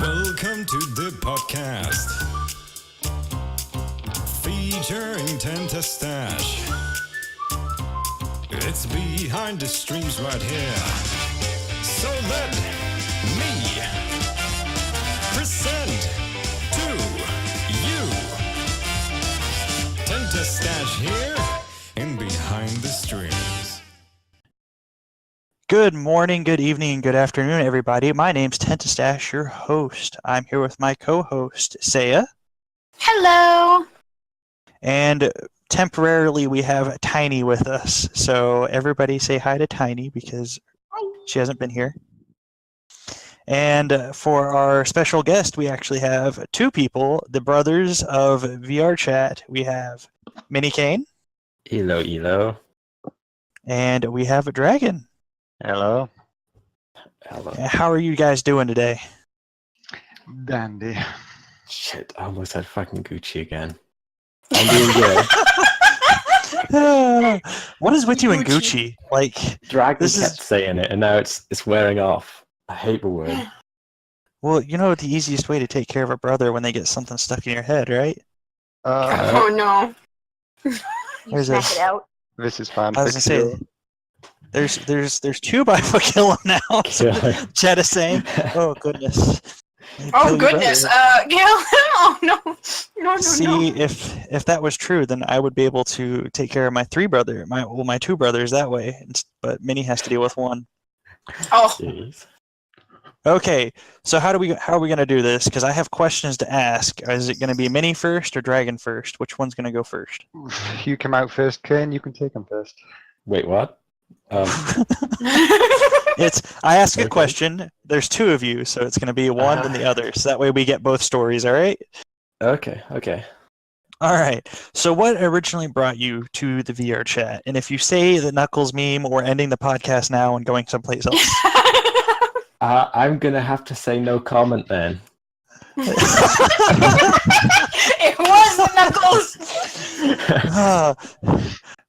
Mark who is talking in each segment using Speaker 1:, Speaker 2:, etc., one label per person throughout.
Speaker 1: Welcome to the podcast featuring Tenta Stash. It's behind the streams right here. So let me present to you Tenta Stash here in Behind the Streams.
Speaker 2: Good morning, good evening, good afternoon, everybody. My name's Tenta Stash, your host. I'm here with my co-host, Saya.
Speaker 3: Hello.
Speaker 2: And temporarily we have Tinie with us. So everybody say hi to Tinie because she hasn't been here. And for our special guest, we actually have two people, the brothers of VR Chat. We have Minikane.
Speaker 4: Hello.
Speaker 2: And we have a Dragon.
Speaker 5: Hello.
Speaker 2: How are you guys doing today?
Speaker 5: Dandy.
Speaker 4: Shit, I almost had fucking Gucci again. I'm doing good.
Speaker 2: What is with you and Gucci? Like,
Speaker 4: Dragon
Speaker 2: this
Speaker 4: kept saying it, and now it's wearing off. I hate the word.
Speaker 2: well, you know the easiest way to take care of a brother when they get something stuck in your head, right?
Speaker 3: Oh no.
Speaker 2: There's
Speaker 3: Smack it out.
Speaker 5: This is fun.
Speaker 2: I was gonna say, there's 2 kill him now. So Chad is saying, "Oh goodness."
Speaker 3: Oh
Speaker 2: Kill your
Speaker 3: goodness.
Speaker 2: brother.
Speaker 3: Gail. Oh no. No.
Speaker 2: See, if that was true, then I would be able to take care of my 2 brothers that way. But Minnie has to deal with one.
Speaker 3: Oh.
Speaker 4: Jeez.
Speaker 2: Okay, so how are we gonna do this? Because I have questions to ask. Is it gonna be Minnie first or Dragon first? Which one's gonna go first?
Speaker 5: You come out first, Kane. You can take him first.
Speaker 4: Wait, what?
Speaker 2: I ask a question. There's 2 of you, so it's gonna be one and the other. So that way we get both stories. All right.
Speaker 4: Okay.
Speaker 2: All right. So what originally brought you to the VR chat? And if you say the Knuckles meme, we're ending the podcast now and going someplace else.
Speaker 4: I'm gonna have to say no comment then.
Speaker 3: It was the Knuckles.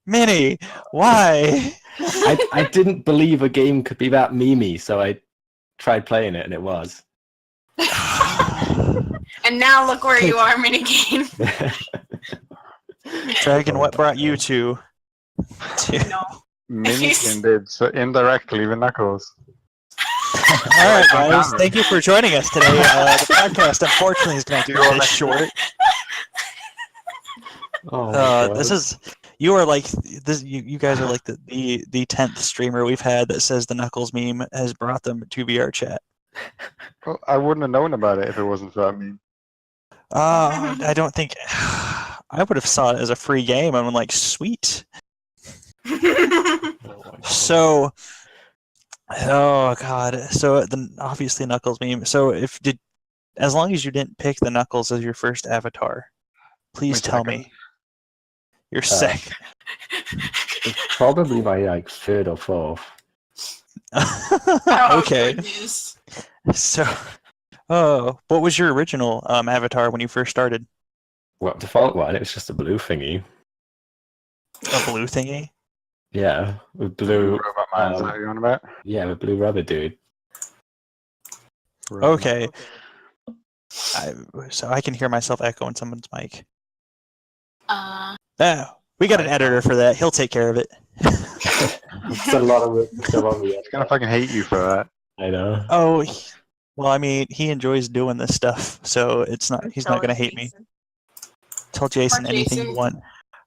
Speaker 2: Minnie, why?
Speaker 4: I didn't believe a game could be that memey, so I tried playing it, and it was.
Speaker 3: And now look where you are, Minikane.
Speaker 2: Dragon, what brought you to?
Speaker 3: No.
Speaker 5: Minikane did, so indirectly with Knuckles.
Speaker 2: All right, guys. Thank you for joining us today. The podcast, unfortunately, is going to be this short.
Speaker 4: Oh, my God.
Speaker 2: This is. You are like this. You guys are like the 10th streamer we've had that says the Knuckles meme has brought them to VR chat.
Speaker 5: Well, I wouldn't have known about it if it wasn't for that meme.
Speaker 2: I don't think I would have saw it as a free game. I'm like, sweet. So, oh god. So obviously Knuckles meme. So as long as you didn't pick the Knuckles as your first avatar, please tell me. You're sick.
Speaker 4: It's probably my 3rd or 4th.
Speaker 2: Okay.
Speaker 3: Goodness.
Speaker 2: So, what was your original avatar when you first started?
Speaker 4: Well, default one, it was just a blue thingy.
Speaker 2: A blue thingy?
Speaker 4: Yeah, with blue.
Speaker 5: Robot Man, is that what you're on about?
Speaker 4: Yeah, with blue rubber dude.
Speaker 2: Okay. So I can hear myself echo in someone's mic. We got an editor for that. He'll take care of it.
Speaker 4: It's a lot of work to come on me.
Speaker 5: He's gonna fucking hate you for that.
Speaker 4: I know.
Speaker 2: Oh, well, I mean, he enjoys doing this stuff, so he's not going to hate me. Tell Jason anything you want.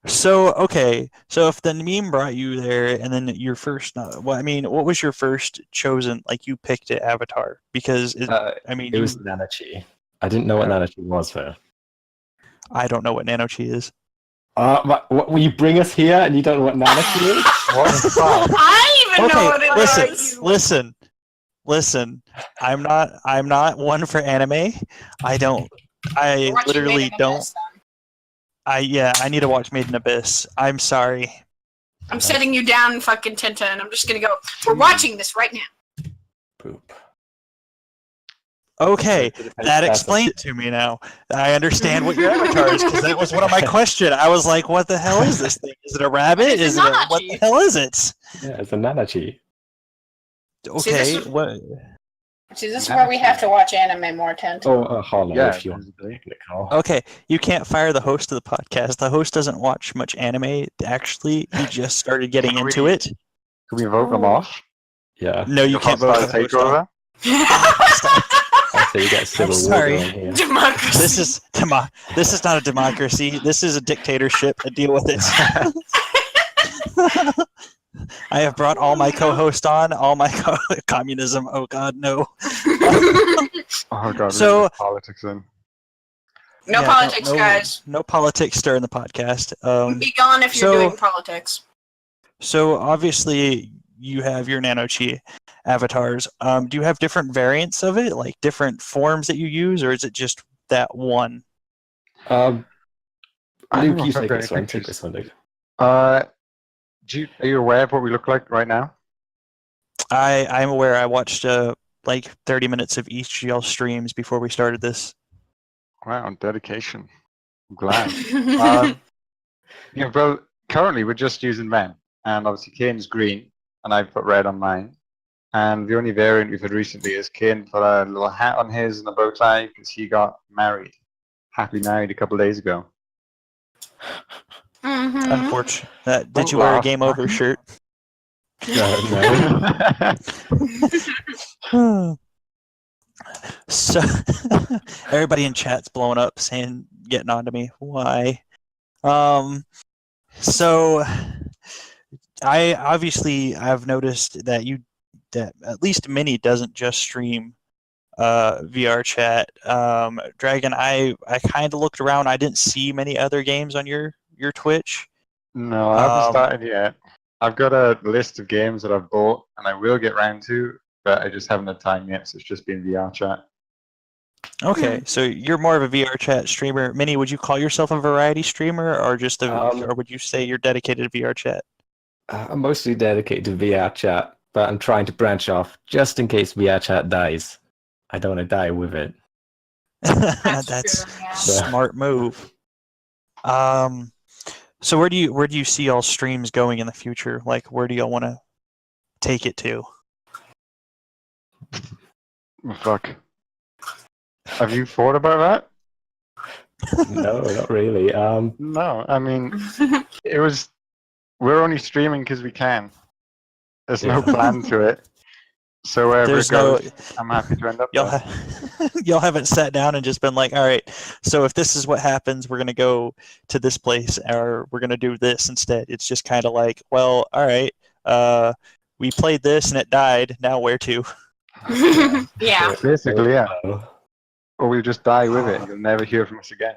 Speaker 2: So, okay, so if the meme brought you there, and then your first, what was your first chosen, like you picked an avatar? Because,
Speaker 4: it was Nanochi. I didn't know what Nanochi was though. I
Speaker 2: don't know what Nanochi is.
Speaker 4: What, will you bring us here and you don't know what Nanochi is? What the fuck?
Speaker 3: I even know what it is.
Speaker 2: Listen. I'm not one for anime. I literally don't. I need to watch Made in Abyss. I'm sorry.
Speaker 3: I'm setting you down, fucking Tenta, and I'm just gonna go. We're watching this right now.
Speaker 4: Poop.
Speaker 2: Okay, that explains it to me now. I understand what your avatar is, because that was one of my questions. I was like, what the hell is this thing? Is it a rabbit? What the hell is it?
Speaker 4: Yeah, it's a Nanochi.
Speaker 2: Okay, what?
Speaker 3: See, this is where we have to watch anime more, Tent.
Speaker 4: Oh, Hollow,
Speaker 5: Yeah,
Speaker 4: if you want to
Speaker 5: basically.
Speaker 4: call.
Speaker 2: Okay, you can't fire the host of the podcast. The host doesn't watch much anime. Actually, he just started getting
Speaker 5: Can
Speaker 2: into
Speaker 5: we-
Speaker 2: it.
Speaker 5: Can we vote them off?
Speaker 4: Yeah,
Speaker 2: No, you can't vote
Speaker 5: Hostile
Speaker 2: the host off.
Speaker 5: takeover?
Speaker 4: I say you get civil war
Speaker 2: sorry.
Speaker 4: going here.
Speaker 3: Democracy.
Speaker 2: This is not a democracy. This is a dictatorship. I deal with it. I have brought all my co-hosts on, all my communism. Oh God, no.
Speaker 5: Oh god,
Speaker 2: So-
Speaker 5: so politics in.
Speaker 3: No
Speaker 2: Yeah,
Speaker 3: politics, guys.
Speaker 2: No politics stir in the podcast.
Speaker 3: Be gone if you're
Speaker 2: so-
Speaker 3: doing politics.
Speaker 2: So obviously you have your Nanochi avatars. Do you have different variants of it, like different forms that you use, or is it just that one?
Speaker 4: Luke,
Speaker 5: I don't know
Speaker 4: you
Speaker 5: if I've
Speaker 4: take
Speaker 5: got
Speaker 4: this
Speaker 5: any
Speaker 4: one. Take
Speaker 5: pictures.
Speaker 4: this one, Luke.
Speaker 5: Are you aware of what we look like right now?
Speaker 2: I'm aware. I watched like 30 minutes of each of y'all streams before we started this.
Speaker 5: Wow, dedication. I'm glad. um, well, currently we're just using men, and obviously Kane's green, and I put red on mine. And the only variant we've had recently is Kane put a little hat on his and a bow tie because he got married. Happy married a couple of days ago.
Speaker 3: Mhm.
Speaker 2: Unfortunate. Did
Speaker 5: Don't
Speaker 2: you wear a
Speaker 5: laugh,
Speaker 2: game over shirt?
Speaker 4: No.
Speaker 2: So everybody in chat's blowing up saying getting on to me. Why? So I've noticed that at least Mini doesn't just stream VR chat. Dragon, I kind of looked around. I didn't see many other games on your Twitch.
Speaker 5: No, I haven't started yet. I've got a list of games that I've bought, and I will get round to, but I just haven't had time yet, so it's just been VR chat.
Speaker 2: Okay, so you're more of a VR chat streamer. Mini, would you call yourself a variety streamer, or just or would you say you're dedicated to VR chat?
Speaker 4: I'm mostly dedicated to VR chat, but I'm trying to branch off just in case VR chat dies. I don't want to die with it.
Speaker 2: That's
Speaker 3: true, yeah.
Speaker 2: smart move. So where do you see all streams going in the future? Like, where do y'all want to take it to?
Speaker 5: Oh, fuck. Have you thought about that?
Speaker 4: No, not really.
Speaker 5: No, I mean, we're only streaming because we can. There's no
Speaker 4: Yeah.
Speaker 5: plan to it. So wherever
Speaker 2: There's
Speaker 5: it goes,
Speaker 2: no.
Speaker 5: I'm happy to end up
Speaker 2: Y'all,
Speaker 5: there.
Speaker 2: y'all haven't sat down and just been like, all right, so if this is what happens, we're going to go to this place or we're going to do this instead. It's just kind of like, well, all right, we played this and it died. Now where to?
Speaker 3: Yeah.
Speaker 5: Basically, yeah.
Speaker 4: Oh.
Speaker 5: Or we'll just die with it. You'll never hear from us again.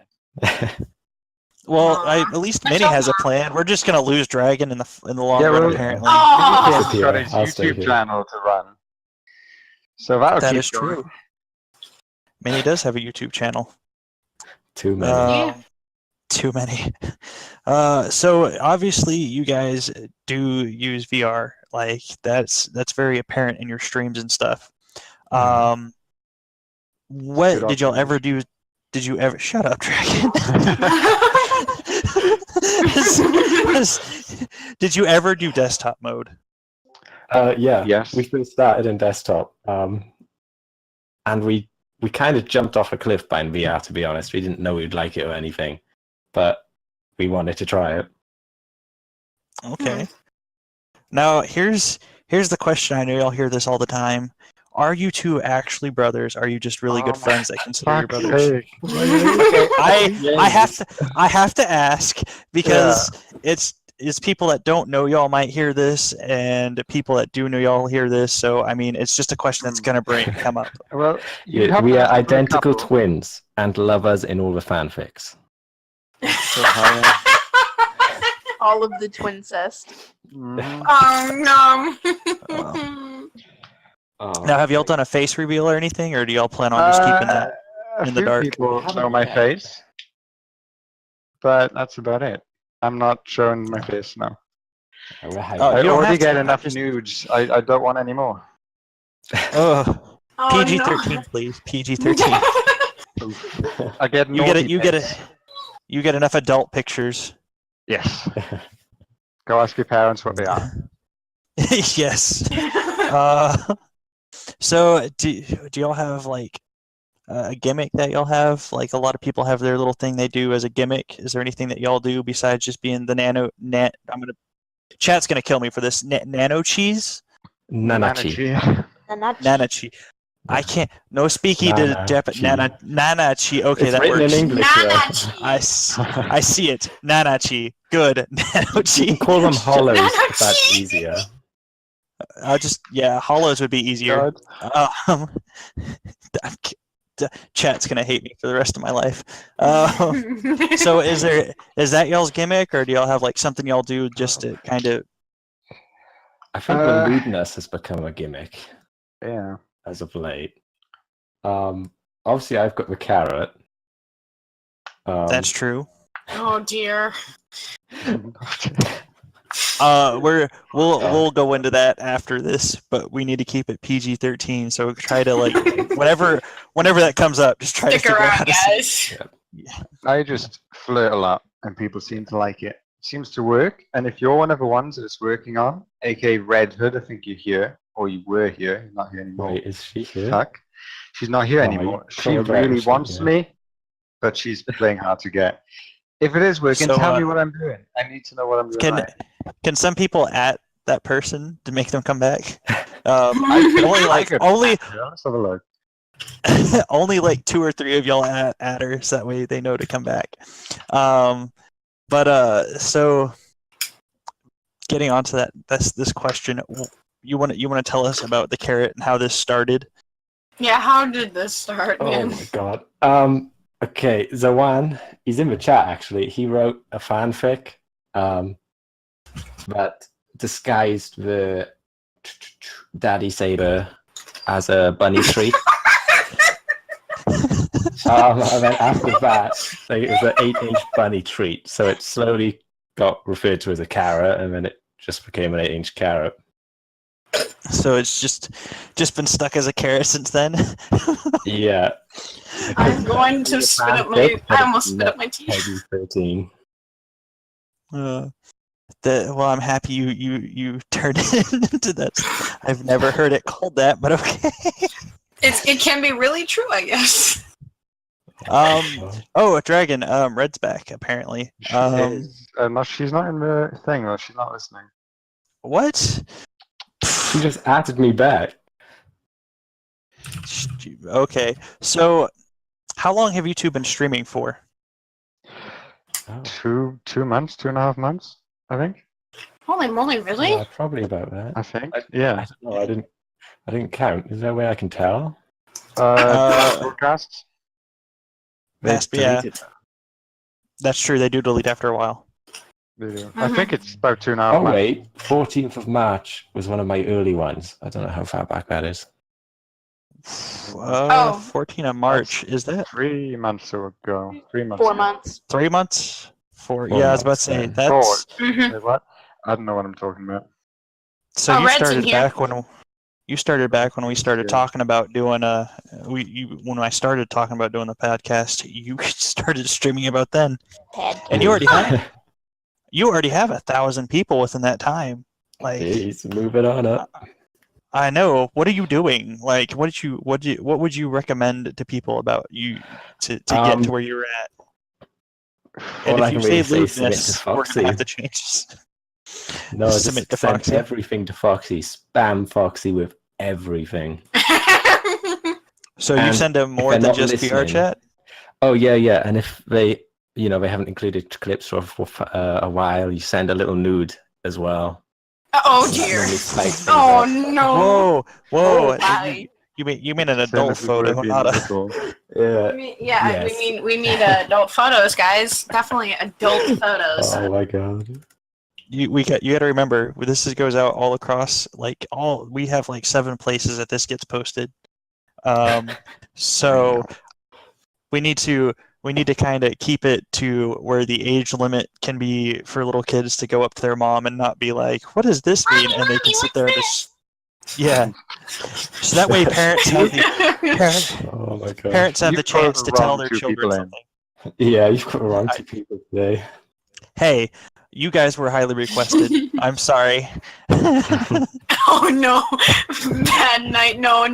Speaker 2: Well,
Speaker 3: Aw.
Speaker 2: at least Mini has a plan. We're just going to lose Dragon in the long
Speaker 5: Yeah,
Speaker 2: run,
Speaker 5: well-
Speaker 2: apparently.
Speaker 3: Oh,
Speaker 5: He's got his
Speaker 4: I'll stay
Speaker 5: YouTube
Speaker 4: here.
Speaker 5: channel to run. So that'll
Speaker 2: That
Speaker 5: keep
Speaker 2: is
Speaker 5: going.
Speaker 2: true. Mini does have a YouTube channel.
Speaker 4: Too many.
Speaker 3: Yeah.
Speaker 2: Too many. So obviously you guys do use VR. Like that's very apparent in your streams and stuff. What
Speaker 5: Good
Speaker 2: did y'all ever
Speaker 5: observation.
Speaker 2: do? Did you ever shut up, Dragon? Did you ever do desktop mode?
Speaker 4: Yeah.
Speaker 5: Yes.
Speaker 4: We first started in desktop, and we kind of jumped off a cliff buying VR. To be honest, we didn't know we'd like it or anything, but we wanted to try it.
Speaker 2: Okay. Now here's the question. I know y'all hear this all the time. Are you two actually brothers? Are you just really good
Speaker 5: Oh my
Speaker 2: friends that consider your
Speaker 5: Fuck's
Speaker 2: brothers?
Speaker 5: sake.
Speaker 2: I have to ask because it's people that don't know y'all might hear this, and people that do know y'all hear this. So I mean, it's just a question that's gonna come up.
Speaker 5: Well, you
Speaker 4: Yeah,
Speaker 5: have
Speaker 4: we
Speaker 5: to
Speaker 4: are
Speaker 5: ask for a
Speaker 4: identical
Speaker 5: couple.
Speaker 4: twins and lovers in all the fanfics.
Speaker 5: So high.
Speaker 6: All of the twincest.
Speaker 5: Mhm.
Speaker 3: Oh no.
Speaker 4: Oh,
Speaker 2: Now, have y'all done a face reveal or anything, or do y'all plan on just keeping that?
Speaker 5: A
Speaker 2: in the
Speaker 5: few
Speaker 2: dark?
Speaker 5: people
Speaker 4: Haven't
Speaker 5: know my
Speaker 4: yet.
Speaker 5: face, but that's about it. I'm not showing my face now.
Speaker 4: right.
Speaker 2: Oh,
Speaker 5: I
Speaker 2: you don't
Speaker 5: already
Speaker 2: have to,
Speaker 5: get
Speaker 2: I
Speaker 5: enough
Speaker 2: just-
Speaker 5: nudes. I don't want any more.
Speaker 2: Oh,
Speaker 3: Oh,
Speaker 2: PG-13, please. PG-13.
Speaker 5: I get
Speaker 2: You get it.
Speaker 5: naughty
Speaker 2: You get
Speaker 5: pics.
Speaker 2: it. You get enough adult pictures.
Speaker 5: Yes. Go ask your parents what they are.
Speaker 2: Yes. So do y'all have like a gimmick that y'all have? Like a lot of people have their little thing they do as a gimmick. Is there anything that y'all do besides just being the chat's gonna kill me for this. Nano cheese?
Speaker 4: Nanachi.
Speaker 2: Nana cheese. I can't. No speaking to
Speaker 4: Nana
Speaker 2: Japanese.
Speaker 4: chi.
Speaker 2: Nana chi. Okay,
Speaker 4: It's
Speaker 2: that
Speaker 4: written
Speaker 2: works.
Speaker 4: in English.
Speaker 2: I see it. Nana chi. Good. Nano
Speaker 4: You
Speaker 2: chi.
Speaker 4: can call them hollows if
Speaker 3: Nanachi.
Speaker 4: that's easier.
Speaker 2: I'll just hollows would be easier. Um, chat's gonna hate me for the rest of my life. So is that y'all's gimmick, or do y'all have like something y'all do just to kind of?
Speaker 4: I think the lewdness has become a gimmick
Speaker 5: Yeah.
Speaker 4: as of late. Obviously, I've got the carrot.
Speaker 2: That's true.
Speaker 3: Oh dear.
Speaker 2: We'll go into that after this, but we need to keep it PG-13. So try to like whenever that comes up, just try to
Speaker 3: Stick
Speaker 2: figure out how
Speaker 3: around,
Speaker 2: to say
Speaker 3: guys.
Speaker 2: it.
Speaker 5: I just flirt a lot, and people seem to like it. Seems to work. And if you're one of the ones that it's working on, aka Red Hood, I think you're here, or you were here. You're not here anymore.
Speaker 4: Wait, is she here?
Speaker 5: Fuck. She's not here
Speaker 4: Oh,
Speaker 5: anymore.
Speaker 4: you
Speaker 5: She
Speaker 4: called her
Speaker 5: really
Speaker 4: out,
Speaker 5: wants
Speaker 4: yeah.
Speaker 5: me, but she's playing hard to get. If it is working,
Speaker 2: So,
Speaker 5: tell me what I'm doing. I need to know what I'm doing.
Speaker 2: Can some people at that person to make them come back?
Speaker 5: Let's have a look.
Speaker 2: Only like 2 or 3 of y'all at her, so that way they know to come back. So getting onto this question, you want to tell us about the carrot and how this started?
Speaker 3: Yeah, how did this start,
Speaker 4: Oh
Speaker 3: man?
Speaker 4: my god. Okay, Zawan, he's in the chat actually. He wrote a fanfic that disguised the Daddy Saber as a bunny treat. And then after that, it was an 8-inch bunny treat. So it slowly got referred to as a carrot, and then it just became an 8-inch carrot.
Speaker 2: So it's just been stuck as a carrot since then.
Speaker 4: Yeah.
Speaker 3: I'm going to spit up my. I almost spit up my tea.
Speaker 4: Peggy 13.
Speaker 2: Well, I'm happy you turned it into that. I've never heard it called that, but okay.
Speaker 3: It can be really true, I guess.
Speaker 2: Oh, a dragon. Red's back apparently.
Speaker 5: No, she's not in the thing, though. She's not listening.
Speaker 2: What?
Speaker 4: She just added me back.
Speaker 2: Okay, so how long have you two been streaming for?
Speaker 4: Oh.
Speaker 5: 2 months, 2.5 months, I think.
Speaker 3: Holy moly, really?
Speaker 4: Yeah, probably about that.
Speaker 5: I think.
Speaker 4: I
Speaker 5: Yeah.
Speaker 4: don't know. I didn't count. Is there a way I can tell?
Speaker 5: Broadcasts.
Speaker 2: Yeah, that's true. They do delete after a while.
Speaker 5: They do. I think it's about 2.5
Speaker 4: Oh
Speaker 5: months.
Speaker 4: wait, 14th of March was one of my early ones. I don't know how far back that is.
Speaker 2: 14 of March. Is that
Speaker 5: 3 months ago. 3 months.
Speaker 6: 4
Speaker 5: ago.
Speaker 6: months.
Speaker 2: 3 months? 4.
Speaker 4: 4
Speaker 2: Yeah, I was about to
Speaker 4: months,
Speaker 2: say
Speaker 4: yeah.
Speaker 2: that's.
Speaker 3: Mhm.
Speaker 5: Wait, what? I don't know what I'm talking about.
Speaker 2: So
Speaker 3: Oh,
Speaker 2: you
Speaker 3: Red's in
Speaker 2: started
Speaker 3: here.
Speaker 2: back when we started
Speaker 5: Yeah.
Speaker 2: talking about doing when I started talking about doing the podcast, you started streaming about then, and you already have 1,000 people within that time. Like,
Speaker 4: Jeez, move it on up.
Speaker 2: I know. What are you doing? Like, what would you recommend to people about you to get to where you're at? And
Speaker 4: All I
Speaker 2: if you
Speaker 4: can really
Speaker 2: say
Speaker 4: say is submit to
Speaker 2: lewdness, we're
Speaker 4: Foxy.
Speaker 2: gonna have to change this.
Speaker 4: No, just
Speaker 2: Submit to
Speaker 4: send
Speaker 2: Foxy.
Speaker 4: everything to Foxy. Spam Foxy with everything.
Speaker 2: So you
Speaker 4: And
Speaker 2: send them
Speaker 4: if
Speaker 2: more
Speaker 4: they're
Speaker 2: than
Speaker 4: not
Speaker 2: just VR
Speaker 4: listening-
Speaker 2: chat?
Speaker 4: Oh yeah. And if they haven't included clips for a while, you send a little nude as well.
Speaker 3: Oh
Speaker 4: So that
Speaker 3: dear.
Speaker 4: normally spikes things
Speaker 3: Oh
Speaker 4: up.
Speaker 3: no.
Speaker 2: Whoa!
Speaker 3: Bye.
Speaker 2: You mean an
Speaker 5: Same
Speaker 2: adult
Speaker 5: as we
Speaker 2: photo,
Speaker 5: were being
Speaker 2: not a.
Speaker 5: little.
Speaker 4: Yeah.
Speaker 3: Yeah,
Speaker 4: Yes.
Speaker 3: we need adult photos, guys. Definitely adult photos.
Speaker 4: Oh my god.
Speaker 2: You got to remember goes out all across we have like 7 places that this gets posted. So we need to kind of keep it to where the age limit can be for little kids to go up to their mom and not be like, "What does this mean?" And they can sit there and just So that way parents have the
Speaker 4: Oh my god.
Speaker 2: parents have the
Speaker 5: You've
Speaker 2: chance
Speaker 5: got
Speaker 2: to
Speaker 5: the
Speaker 2: tell
Speaker 5: wrong
Speaker 2: their
Speaker 5: 2
Speaker 2: children
Speaker 5: people in.
Speaker 2: something.
Speaker 4: Yeah, you've got the wrong 2 people today.
Speaker 2: Hey, You guys were highly requested. I'm sorry.
Speaker 3: Oh no, bad night. No.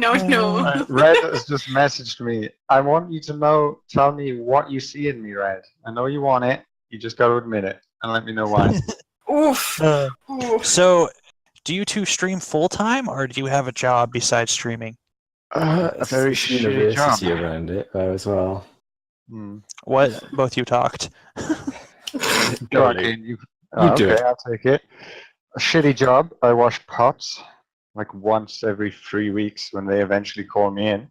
Speaker 5: Red has just messaged me. I want you to tell me what you see in me, Red. I know you want it. You just got to admit it and let me know why.
Speaker 3: Oof. Oof.
Speaker 2: So, do you two stream full time, or do you have a job besides streaming?
Speaker 5: A very
Speaker 4: It's
Speaker 5: shitty
Speaker 4: university
Speaker 5: job.
Speaker 4: around it as well.
Speaker 2: What? Both you talked.
Speaker 5: Go on, Kane, you
Speaker 4: do
Speaker 5: okay,
Speaker 4: it.
Speaker 5: I'll take it. A shitty job. I wash pots like once every 3 weeks when they eventually call me in,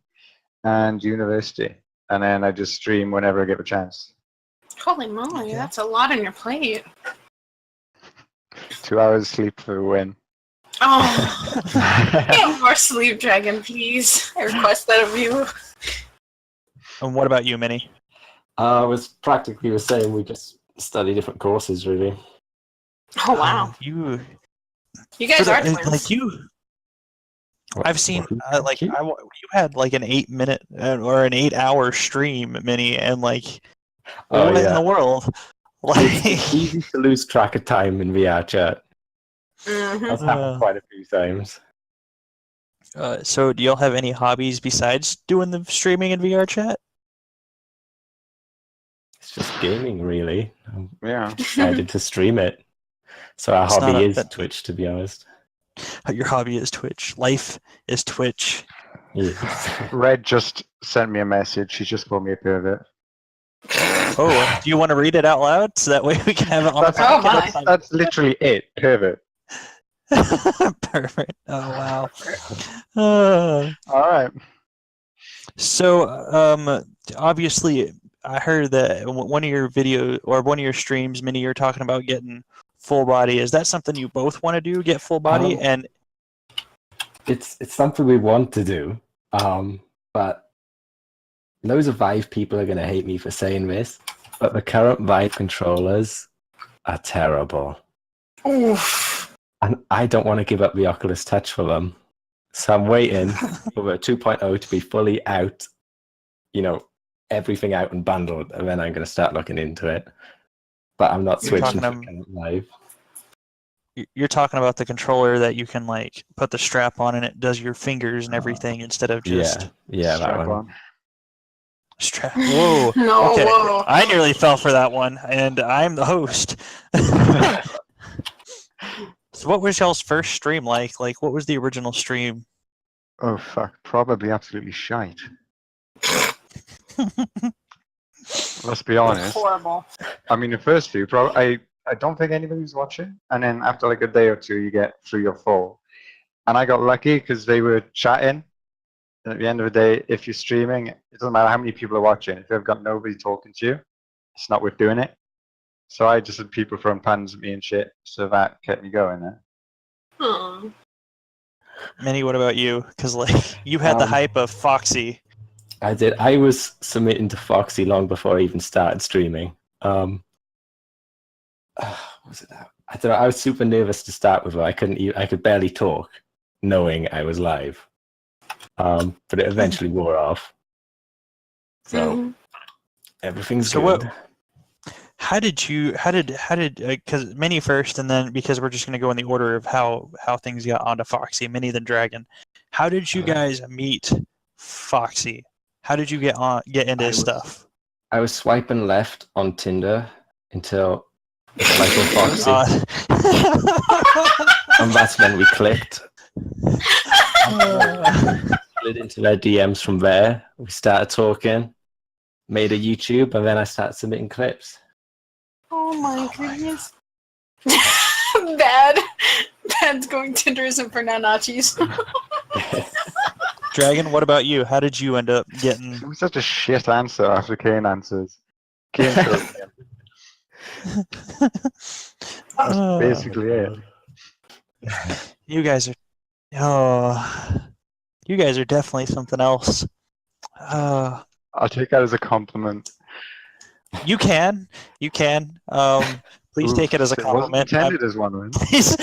Speaker 5: and university. And then I just stream whenever I get a chance.
Speaker 3: Holy moly, that's a lot on your plate.
Speaker 5: 2 hours sleep for a win.
Speaker 3: Oh, get more sleep, Dragon, please. I request that of you.
Speaker 2: And what about you, Minnie?
Speaker 4: It was practically the same. We just study different courses, really.
Speaker 3: Oh wow,
Speaker 2: You
Speaker 3: you guys are twins.
Speaker 2: like you. I've seen you had like an 8-minute or an 8-hour stream, Minnie, and like
Speaker 4: Oh,
Speaker 2: what in
Speaker 4: yeah.
Speaker 2: the world?
Speaker 4: It's
Speaker 2: Like,
Speaker 4: easy to lose track of time in VR chat.
Speaker 3: Mhm.
Speaker 4: That's happened quite a few times.
Speaker 2: so do y'all have any hobbies besides doing the streaming in VR chat?
Speaker 4: It's just gaming, really. I'm
Speaker 5: Yeah.
Speaker 4: excited to stream it. So our
Speaker 2: It's not
Speaker 4: hobby
Speaker 2: a-
Speaker 4: is Twitch, to be honest.
Speaker 2: Your hobby is Twitch. Life is Twitch.
Speaker 4: Yeah.
Speaker 5: Red just sent me a message. She just called me a pervert.
Speaker 2: Oh, do you want to read it out loud so that way we can have it on the
Speaker 3: Oh, my.
Speaker 2: podcast?
Speaker 5: That's literally it. Pervert.
Speaker 2: Perfect. Oh wow. Uh,
Speaker 5: All right.
Speaker 2: so obviously I heard that one of your videos or one of your streams, Minnie, you're talking about getting full body. Is that something you both want to do? Get full body? And
Speaker 4: It's something we want to do, but loads of Vive people are going to hate me for saying this, but the current Vive controllers are terrible.
Speaker 3: Oof.
Speaker 4: And I don't want to give up the Oculus Touch for them. So I'm waiting for the 2.0 to be fully out, everything out and bundled, and then I'm going to start looking into it. But I'm not
Speaker 2: You're
Speaker 4: switching
Speaker 2: talking
Speaker 4: to current Vive.
Speaker 2: you're talking about the controller that you can like put the strap on and it does your fingers and everything instead of just
Speaker 4: Yeah, that
Speaker 5: Strap
Speaker 4: one.
Speaker 5: on.
Speaker 2: strap. Whoa.
Speaker 3: No,
Speaker 2: Okay.
Speaker 3: whoa.
Speaker 2: I nearly fell for that one, and I'm the host. So what was y'all's first stream like? Like, what was the original stream?
Speaker 5: Oh fuck! Probably absolutely shite. Let's be honest.
Speaker 3: Horrible.
Speaker 5: I mean, the first few, I don't think anybody was watching, and then after like a day or two, you get 3 or 4. And I got lucky because they were chatting. And at the end of the day, if you're streaming, it doesn't matter how many people are watching. If you've got nobody talking to you, it's not worth doing it. So I just had people throwing pans at me and shit, so that kept me going there.
Speaker 3: Aw.
Speaker 2: Minnie, what about you? Because like you had the hype of Foxy.
Speaker 4: I did. I was submitting to Foxy long before I even started streaming. What was it? I don't know. I was super nervous to start with. I could barely talk, knowing I was live. But it eventually wore off. So
Speaker 3: Mhm.
Speaker 4: everything's
Speaker 2: So
Speaker 4: good.
Speaker 2: what? How did because Minnie first, and then because we're just gonna go in the order of how things got onto Foxy, Minnie then Dragon. How did you guys meet Foxy? How did you get into his stuff?
Speaker 4: I was swiping left on Tinder until Michael Foxy, and that's when we clicked. Slid into their DMs from there. We started talking, made a YouTube, and then I started submitting clips.
Speaker 3: Oh my goodness. Bad's going Tinderism for nanachis.
Speaker 2: Dragon, what about you? How did you end up getting?
Speaker 5: It was such a shit answer after Kane answers. Kane chose him. That's basically it.
Speaker 2: You guys are definitely something else.
Speaker 5: I'll take that as a compliment.
Speaker 2: You can. Please take it as a
Speaker 5: It wasn't
Speaker 2: compliment.
Speaker 5: intended as one win.
Speaker 2: Please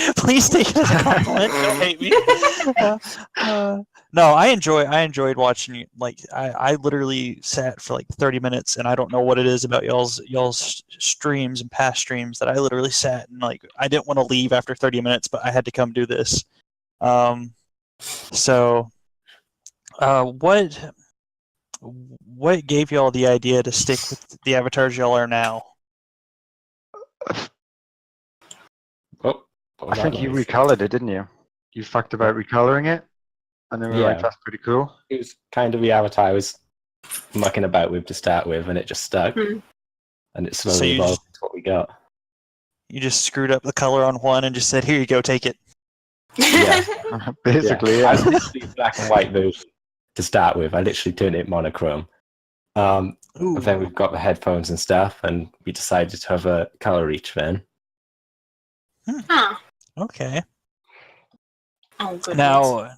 Speaker 2: take it as a compliment. Don't hate me. No, I enjoyed watching you. Like I literally sat for like 30 minutes, and I don't know what it is about y'all's streams and past streams that I literally sat and like I didn't want to leave after 30 minutes, but I had to come do this. So, what gave y'all the idea to stick with the avatars y'all are now?
Speaker 4: Oh,
Speaker 5: I think you recolored it, didn't you? You fucked about recoloring it, and then we were like,
Speaker 4: Yeah.
Speaker 5: "That's pretty cool."
Speaker 4: It was kind of the avatar I was mucking about with to start with, and it just stuck. And it slowly
Speaker 2: you
Speaker 4: evolved into what we got.
Speaker 2: You just screwed up the color on one and just said, "Here you go, take it."
Speaker 4: Yeah.
Speaker 5: Basically,
Speaker 4: I
Speaker 5: yeah.
Speaker 4: was literally a black and white version to start with. I literally turned it monochrome.
Speaker 2: Ooh.
Speaker 4: But then we've got the headphones and stuff, and we decided to have a color each then.
Speaker 3: Huh.
Speaker 2: Okay.
Speaker 3: Oh, goodness.
Speaker 2: Now,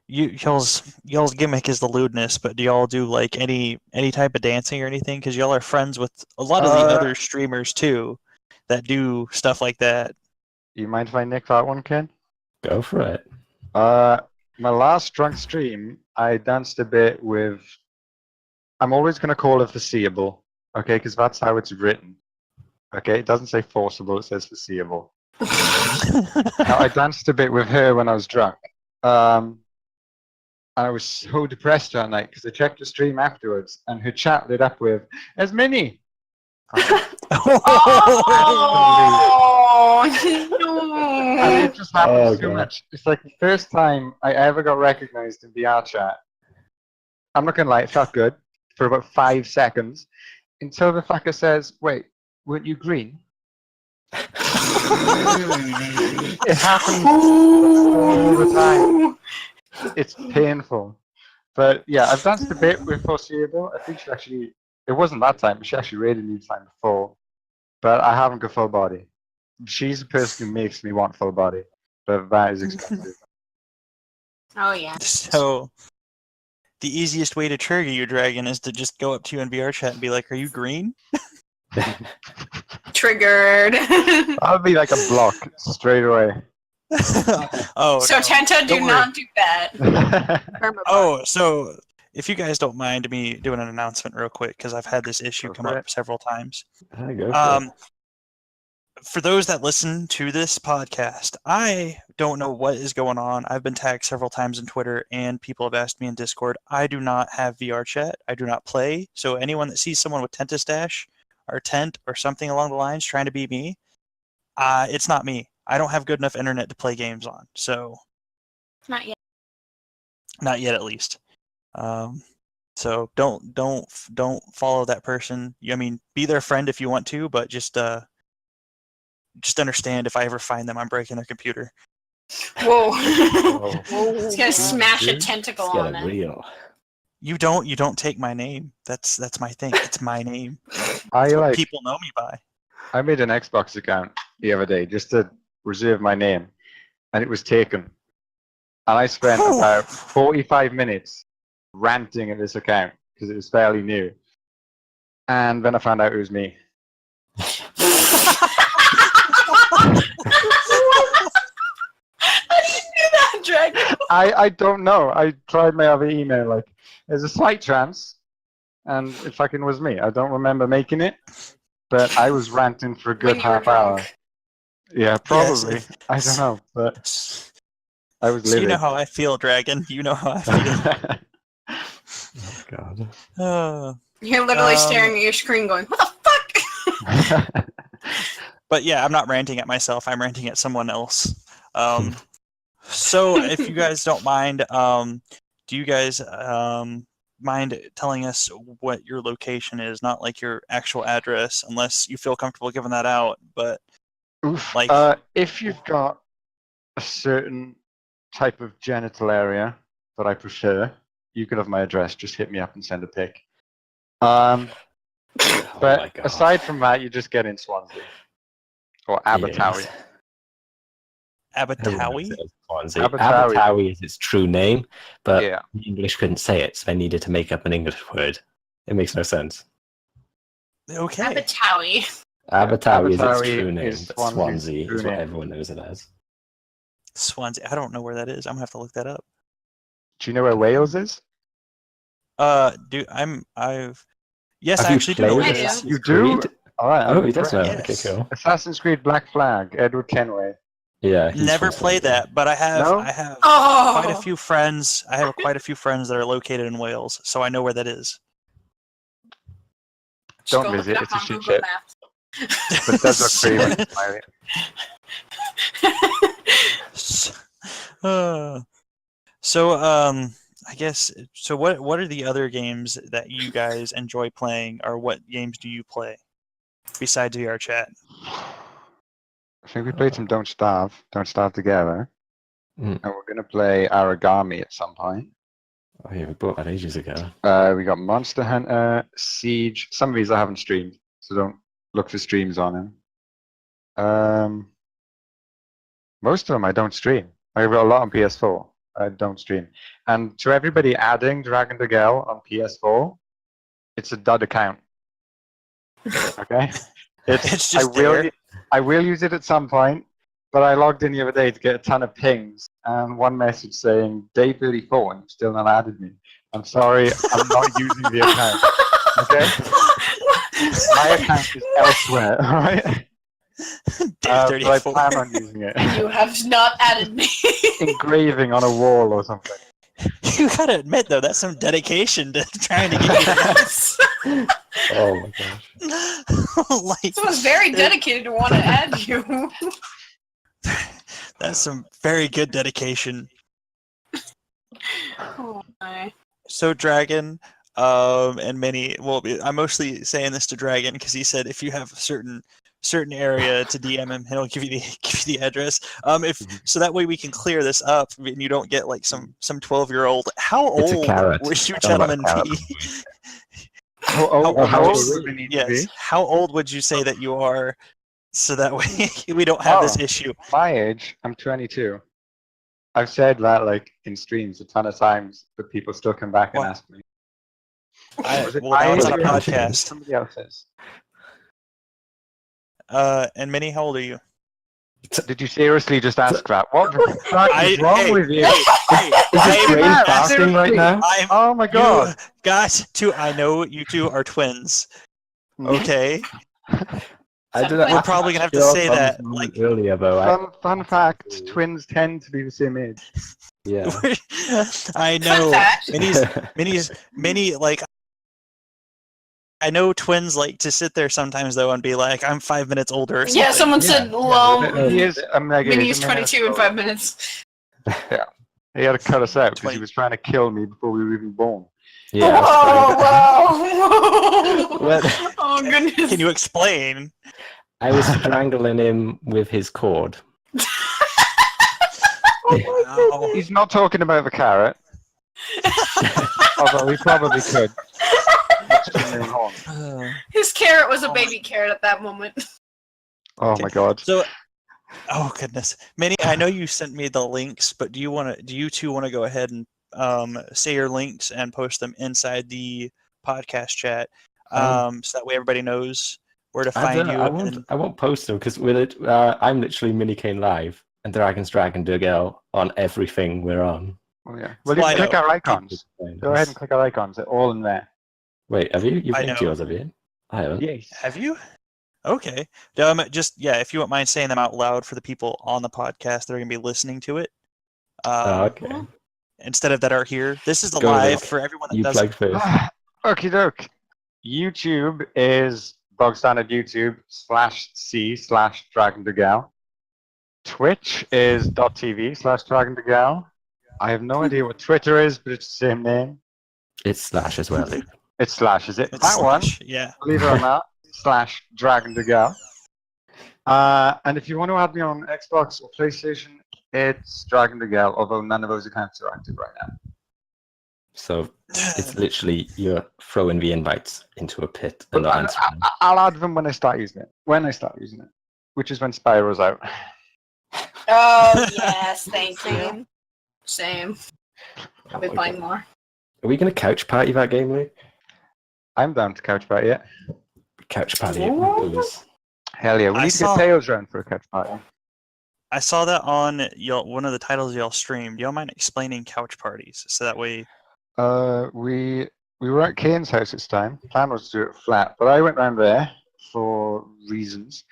Speaker 2: y'all's gimmick is the lewdness, but do y'all do like any type of dancing or anything? Because y'all are friends with a lot of the other streamers too, that do stuff like that.
Speaker 5: You mind if I nick that one, Ken?
Speaker 4: Go for it.
Speaker 5: My last drunk stream, I danced a bit with. I'm always going to call it foreseeable, okay? Because that's how it's written. Okay, it doesn't say forcible; it says foreseeable. Now, I danced a bit with her when I was drunk. And I was so depressed that night because I checked the stream afterwards, and her chat lit up with "As Mini."
Speaker 3: Oh,
Speaker 5: And
Speaker 3: no.
Speaker 5: it just happened
Speaker 4: Oh,
Speaker 5: so
Speaker 4: God.
Speaker 5: much. It's like the first time I ever got recognized in VR chat. I'm not gonna lie, it felt good for about 5 seconds until the fucker says, "Wait, weren't you green?" It happens all the time. It's painful. But yeah, I've danced a bit with Foreseeable. I think she actually, it wasn't that time, but she actually raided me the time before. But I haven't got full body. She's the person who makes me want full body. But that is expensive.
Speaker 3: Oh, yeah.
Speaker 2: So, the easiest way to trigger you, Dragon, is to just go up to you in VR chat and be like, "Are you green?"
Speaker 3: Triggered.
Speaker 5: I'll be like a block straight away.
Speaker 2: Oh.
Speaker 3: So,
Speaker 2: no.
Speaker 3: Tenta, do
Speaker 2: Don't worry.
Speaker 3: not do that.
Speaker 6: Perma
Speaker 2: Oh, so if you guys don't mind me doing an announcement real quick, because I've had this issue
Speaker 5: Go
Speaker 2: come
Speaker 5: for
Speaker 2: up
Speaker 5: it.
Speaker 2: several times.
Speaker 4: Go for it.
Speaker 2: For those that listen to this podcast, I don't know what is going on. I've been tagged several times on Twitter, and people have asked me in Discord. I do not have VR chat. I do not play. So anyone that sees someone with Tenta Stash or Tent or something along the lines trying to be me, it's not me. I don't have good enough internet to play games on. So
Speaker 3: Not yet.
Speaker 2: not yet, at least. So don't follow that person. I mean, be their friend if you want to, but just understand if I ever find them, I'm breaking their computer.
Speaker 3: Whoa.
Speaker 4: Oh.
Speaker 3: It's gonna smash a
Speaker 4: Dude,
Speaker 3: tentacle
Speaker 4: it's
Speaker 3: on
Speaker 4: getting
Speaker 3: it.
Speaker 4: real.
Speaker 2: You don't take my name. That's my thing. It's my name.
Speaker 5: I
Speaker 2: It's what
Speaker 5: like.
Speaker 2: people know me by.
Speaker 5: I made an Xbox account the other day just to reserve my name, and it was taken. And I spent about 45 minutes ranting at this account because it was fairly new. And then I found out it was me.
Speaker 3: How do you do that, Dragon?
Speaker 5: I don't know. I tried my other email, like, there's a slight chance, and it fucking was me. I don't remember making it, but I was ranting for a good
Speaker 3: When you were
Speaker 5: half hour.
Speaker 3: drunk.
Speaker 5: Yeah, probably.
Speaker 2: Yes.
Speaker 5: I don't know, but I was
Speaker 2: So you know
Speaker 5: livid.
Speaker 2: how I feel, Dragon. You know how I feel.
Speaker 4: Oh, God.
Speaker 3: You're literally staring at your screen going, what the fuck?
Speaker 2: But yeah, I'm not ranting at myself. I'm ranting at someone else. So if you guys don't mind, do you guys mind telling us what your location is? Not like your actual address, unless you feel comfortable giving that out. But
Speaker 5: Oof.
Speaker 2: like,
Speaker 5: If you've got a certain type of genital area that I prefer, you could have my address. Just hit me up and send a pic.
Speaker 4: Oh
Speaker 5: But
Speaker 4: my God.
Speaker 5: aside from that, you just get in Swansea or Abertawe.
Speaker 2: Abatawi?
Speaker 4: Swansea.
Speaker 5: Abertawe.
Speaker 4: Abertawe is its true name, but
Speaker 5: Yeah.
Speaker 4: the English couldn't say it, so they needed to make up an English word. It makes no sense.
Speaker 2: Okay.
Speaker 3: Abatawi.
Speaker 4: Abertary is its
Speaker 5: Abertary
Speaker 4: true name,
Speaker 5: is
Speaker 4: but
Speaker 5: Swansea's
Speaker 4: Swansea
Speaker 5: true
Speaker 4: is what
Speaker 5: name.
Speaker 4: everyone knows it as.
Speaker 2: Swansea. I don't know where that is. I'm gonna have to look that up.
Speaker 5: Do you know where Wales is?
Speaker 2: Yes,
Speaker 4: Have
Speaker 2: I
Speaker 4: you
Speaker 2: actually do know where
Speaker 3: played
Speaker 2: that is.
Speaker 3: Assassin's
Speaker 5: You do?
Speaker 4: Creed?
Speaker 5: All right.
Speaker 4: Oh,
Speaker 5: I'm
Speaker 4: he does know.
Speaker 5: impressed.
Speaker 2: Yes.
Speaker 4: Okay, cool.
Speaker 5: Assassin's Creed Black Flag, Edward Kenway.
Speaker 4: Yeah, he's
Speaker 2: Never
Speaker 4: from
Speaker 2: played
Speaker 4: Swansea.
Speaker 2: that, but I have
Speaker 5: No?
Speaker 2: quite a
Speaker 3: Oh,
Speaker 2: few friends. I have quite a few friends that are located in Wales, so I know where that is.
Speaker 3: just
Speaker 5: Don't
Speaker 3: go look
Speaker 5: visit,
Speaker 3: it up
Speaker 5: it's a
Speaker 3: on
Speaker 5: shit
Speaker 3: Google
Speaker 5: shit.
Speaker 3: Maps.
Speaker 5: But it does look pretty when you smile it.
Speaker 2: I guess so. What are the other games that you guys enjoy playing, or what games do you play besides VR chat?
Speaker 5: I think we played some Don't Starve together.
Speaker 4: Mm.
Speaker 5: And we're going to play Origami at some point.
Speaker 4: Oh yeah, we bought that ages ago.
Speaker 5: We got Monster Hunter, Siege. Some of these I haven't streamed, so don't look for streams on them. Most of them I don't stream. I've got a lot on PS4. I don't stream. And to everybody adding DragonDirgel on PS4, it's a dud account. Okay?
Speaker 2: It's just there.
Speaker 5: I will use it at some point, but I logged in the other day to get a ton of pings and one message saying day 34 and you've still not added me. I'm sorry, I'm not using the account. Okay? My account is elsewhere, alright?
Speaker 2: Day
Speaker 5: But I
Speaker 2: 34.
Speaker 5: plan on using it.
Speaker 3: You have not added me.
Speaker 5: Engraving on a wall or something.
Speaker 2: You gotta admit though, that's some dedication to trying to get you.
Speaker 4: Oh my gosh.
Speaker 2: Like,
Speaker 3: Someone's very dedicated to want to add you.
Speaker 2: that's some very good dedication.
Speaker 3: Oh my.
Speaker 2: So Dragon, and many. Well, I'm mostly saying this to Dragon because he said if you have a certain area to DM him, he'll give you the address. So that way we can clear this up and you don't get like some 12-year-old. How
Speaker 4: It's a
Speaker 2: old
Speaker 4: carrot.
Speaker 2: would you
Speaker 4: I don't know about
Speaker 2: gentlemen
Speaker 4: carrot.
Speaker 2: be?
Speaker 5: How old
Speaker 2: old
Speaker 5: would we need to be?
Speaker 2: Yes. How old would you say that you are, so that way we don't have this
Speaker 5: Oh.
Speaker 2: issue?
Speaker 5: My age, I'm 22. I've said that like in streams a ton of times, but people still come back and
Speaker 2: Wow.
Speaker 5: ask me.
Speaker 2: Well,
Speaker 5: Was it
Speaker 2: now
Speaker 5: my
Speaker 2: it's on a
Speaker 5: age or
Speaker 2: podcast.
Speaker 5: somebody else's?
Speaker 2: And Minnie, how old are you?
Speaker 5: Did you seriously just ask that? What the fuck is wrong
Speaker 2: hey,
Speaker 5: with you?
Speaker 2: Hey,
Speaker 4: Is his brain
Speaker 5: mad,
Speaker 4: fasting right
Speaker 5: seriously.
Speaker 4: now?
Speaker 2: I'm
Speaker 5: Oh my god!
Speaker 2: you got to. I know you two are twins. Okay,
Speaker 4: I don't know.
Speaker 2: we're probably gonna have to say that. Like,
Speaker 4: earlier though.
Speaker 5: Fun fact: twins tend to be the same age.
Speaker 4: Yeah.
Speaker 2: I
Speaker 3: Fun
Speaker 2: know.
Speaker 3: fact.
Speaker 2: Many like. I know twins like to sit there sometimes though and be like, "I'm 5 minutes older." Or something.
Speaker 3: Yeah, someone said, "Well,
Speaker 5: He is a mega.
Speaker 3: Minnie
Speaker 5: he's
Speaker 3: is
Speaker 5: a minute
Speaker 3: 22 in
Speaker 5: older.
Speaker 3: 5 minutes."
Speaker 5: He had to cut us out because
Speaker 2: 20.
Speaker 5: he was trying to kill me before we were even born.
Speaker 4: Yeah.
Speaker 3: Whoa!
Speaker 4: Well,
Speaker 3: Oh goodness!
Speaker 2: Can you explain?
Speaker 4: I was strangling him with his cord.
Speaker 2: Wow.
Speaker 5: He's not talking about the carrot, although he probably could.
Speaker 3: His carrot was a baby carrot at that moment.
Speaker 5: Oh my god!
Speaker 2: So, oh goodness, Minnie, I know you sent me the links, but do you two want to go ahead and say your links and post them inside the podcast chat, so that way everybody knows where to find you?
Speaker 4: I won't post them because with it, I'm literally Minikane Live and DragonDirgel on everything we're on.
Speaker 5: Oh, yeah. Well, you
Speaker 2: Well, I
Speaker 5: can click
Speaker 2: know.
Speaker 5: our icons. Go ahead and click our icons. They're all in there.
Speaker 4: Wait, have you? You've
Speaker 2: I
Speaker 4: linked
Speaker 2: know.
Speaker 4: yours, have you? I haven't.
Speaker 5: Yes.
Speaker 2: Have you? Okay. Just if you won't mind saying them out loud for the people on the podcast that are going to be listening to it.
Speaker 4: Okay.
Speaker 2: Instead of that are here. This is the
Speaker 4: Go
Speaker 2: live
Speaker 4: Rick.
Speaker 2: for everyone that
Speaker 4: You
Speaker 2: doesn't.
Speaker 4: plug first.
Speaker 5: Okie doke. YouTube is bog standard YouTube /c/DragonDirgel. Twitch is .tv/DragonDirgel. I have no idea what Twitter is, but it's the same name.
Speaker 4: It's Slash as well, Luke.
Speaker 5: It's slash, is it?
Speaker 2: It's
Speaker 5: That one,
Speaker 2: Slash, yeah.
Speaker 5: believe it or not, /DragonDirgel. And if you want to add me on Xbox or PlayStation, it's DragonDirgel, although none of those accounts are active right now.
Speaker 4: So it's literally you're throwing the invites into a pit and
Speaker 5: But
Speaker 4: not answering.
Speaker 5: I'll add them when I start using it. Which is when Spyro's out.
Speaker 3: Oh yes, thank you. Same. I'll be buying more.
Speaker 4: Are we going to couch party that game, Luke?
Speaker 5: I'm down to couch party it.
Speaker 4: Couch party it,
Speaker 3: Ooh.
Speaker 4: please.
Speaker 5: Hell yeah, we
Speaker 2: I
Speaker 5: need to
Speaker 2: saw-
Speaker 5: get Tails round for a couch party.
Speaker 2: I saw that on one of the titles y'all streamed. Y'all mind explaining couch parties so that way?
Speaker 5: We were at Kane's house this time. Plan was to do it flat, but I went round there for reasons,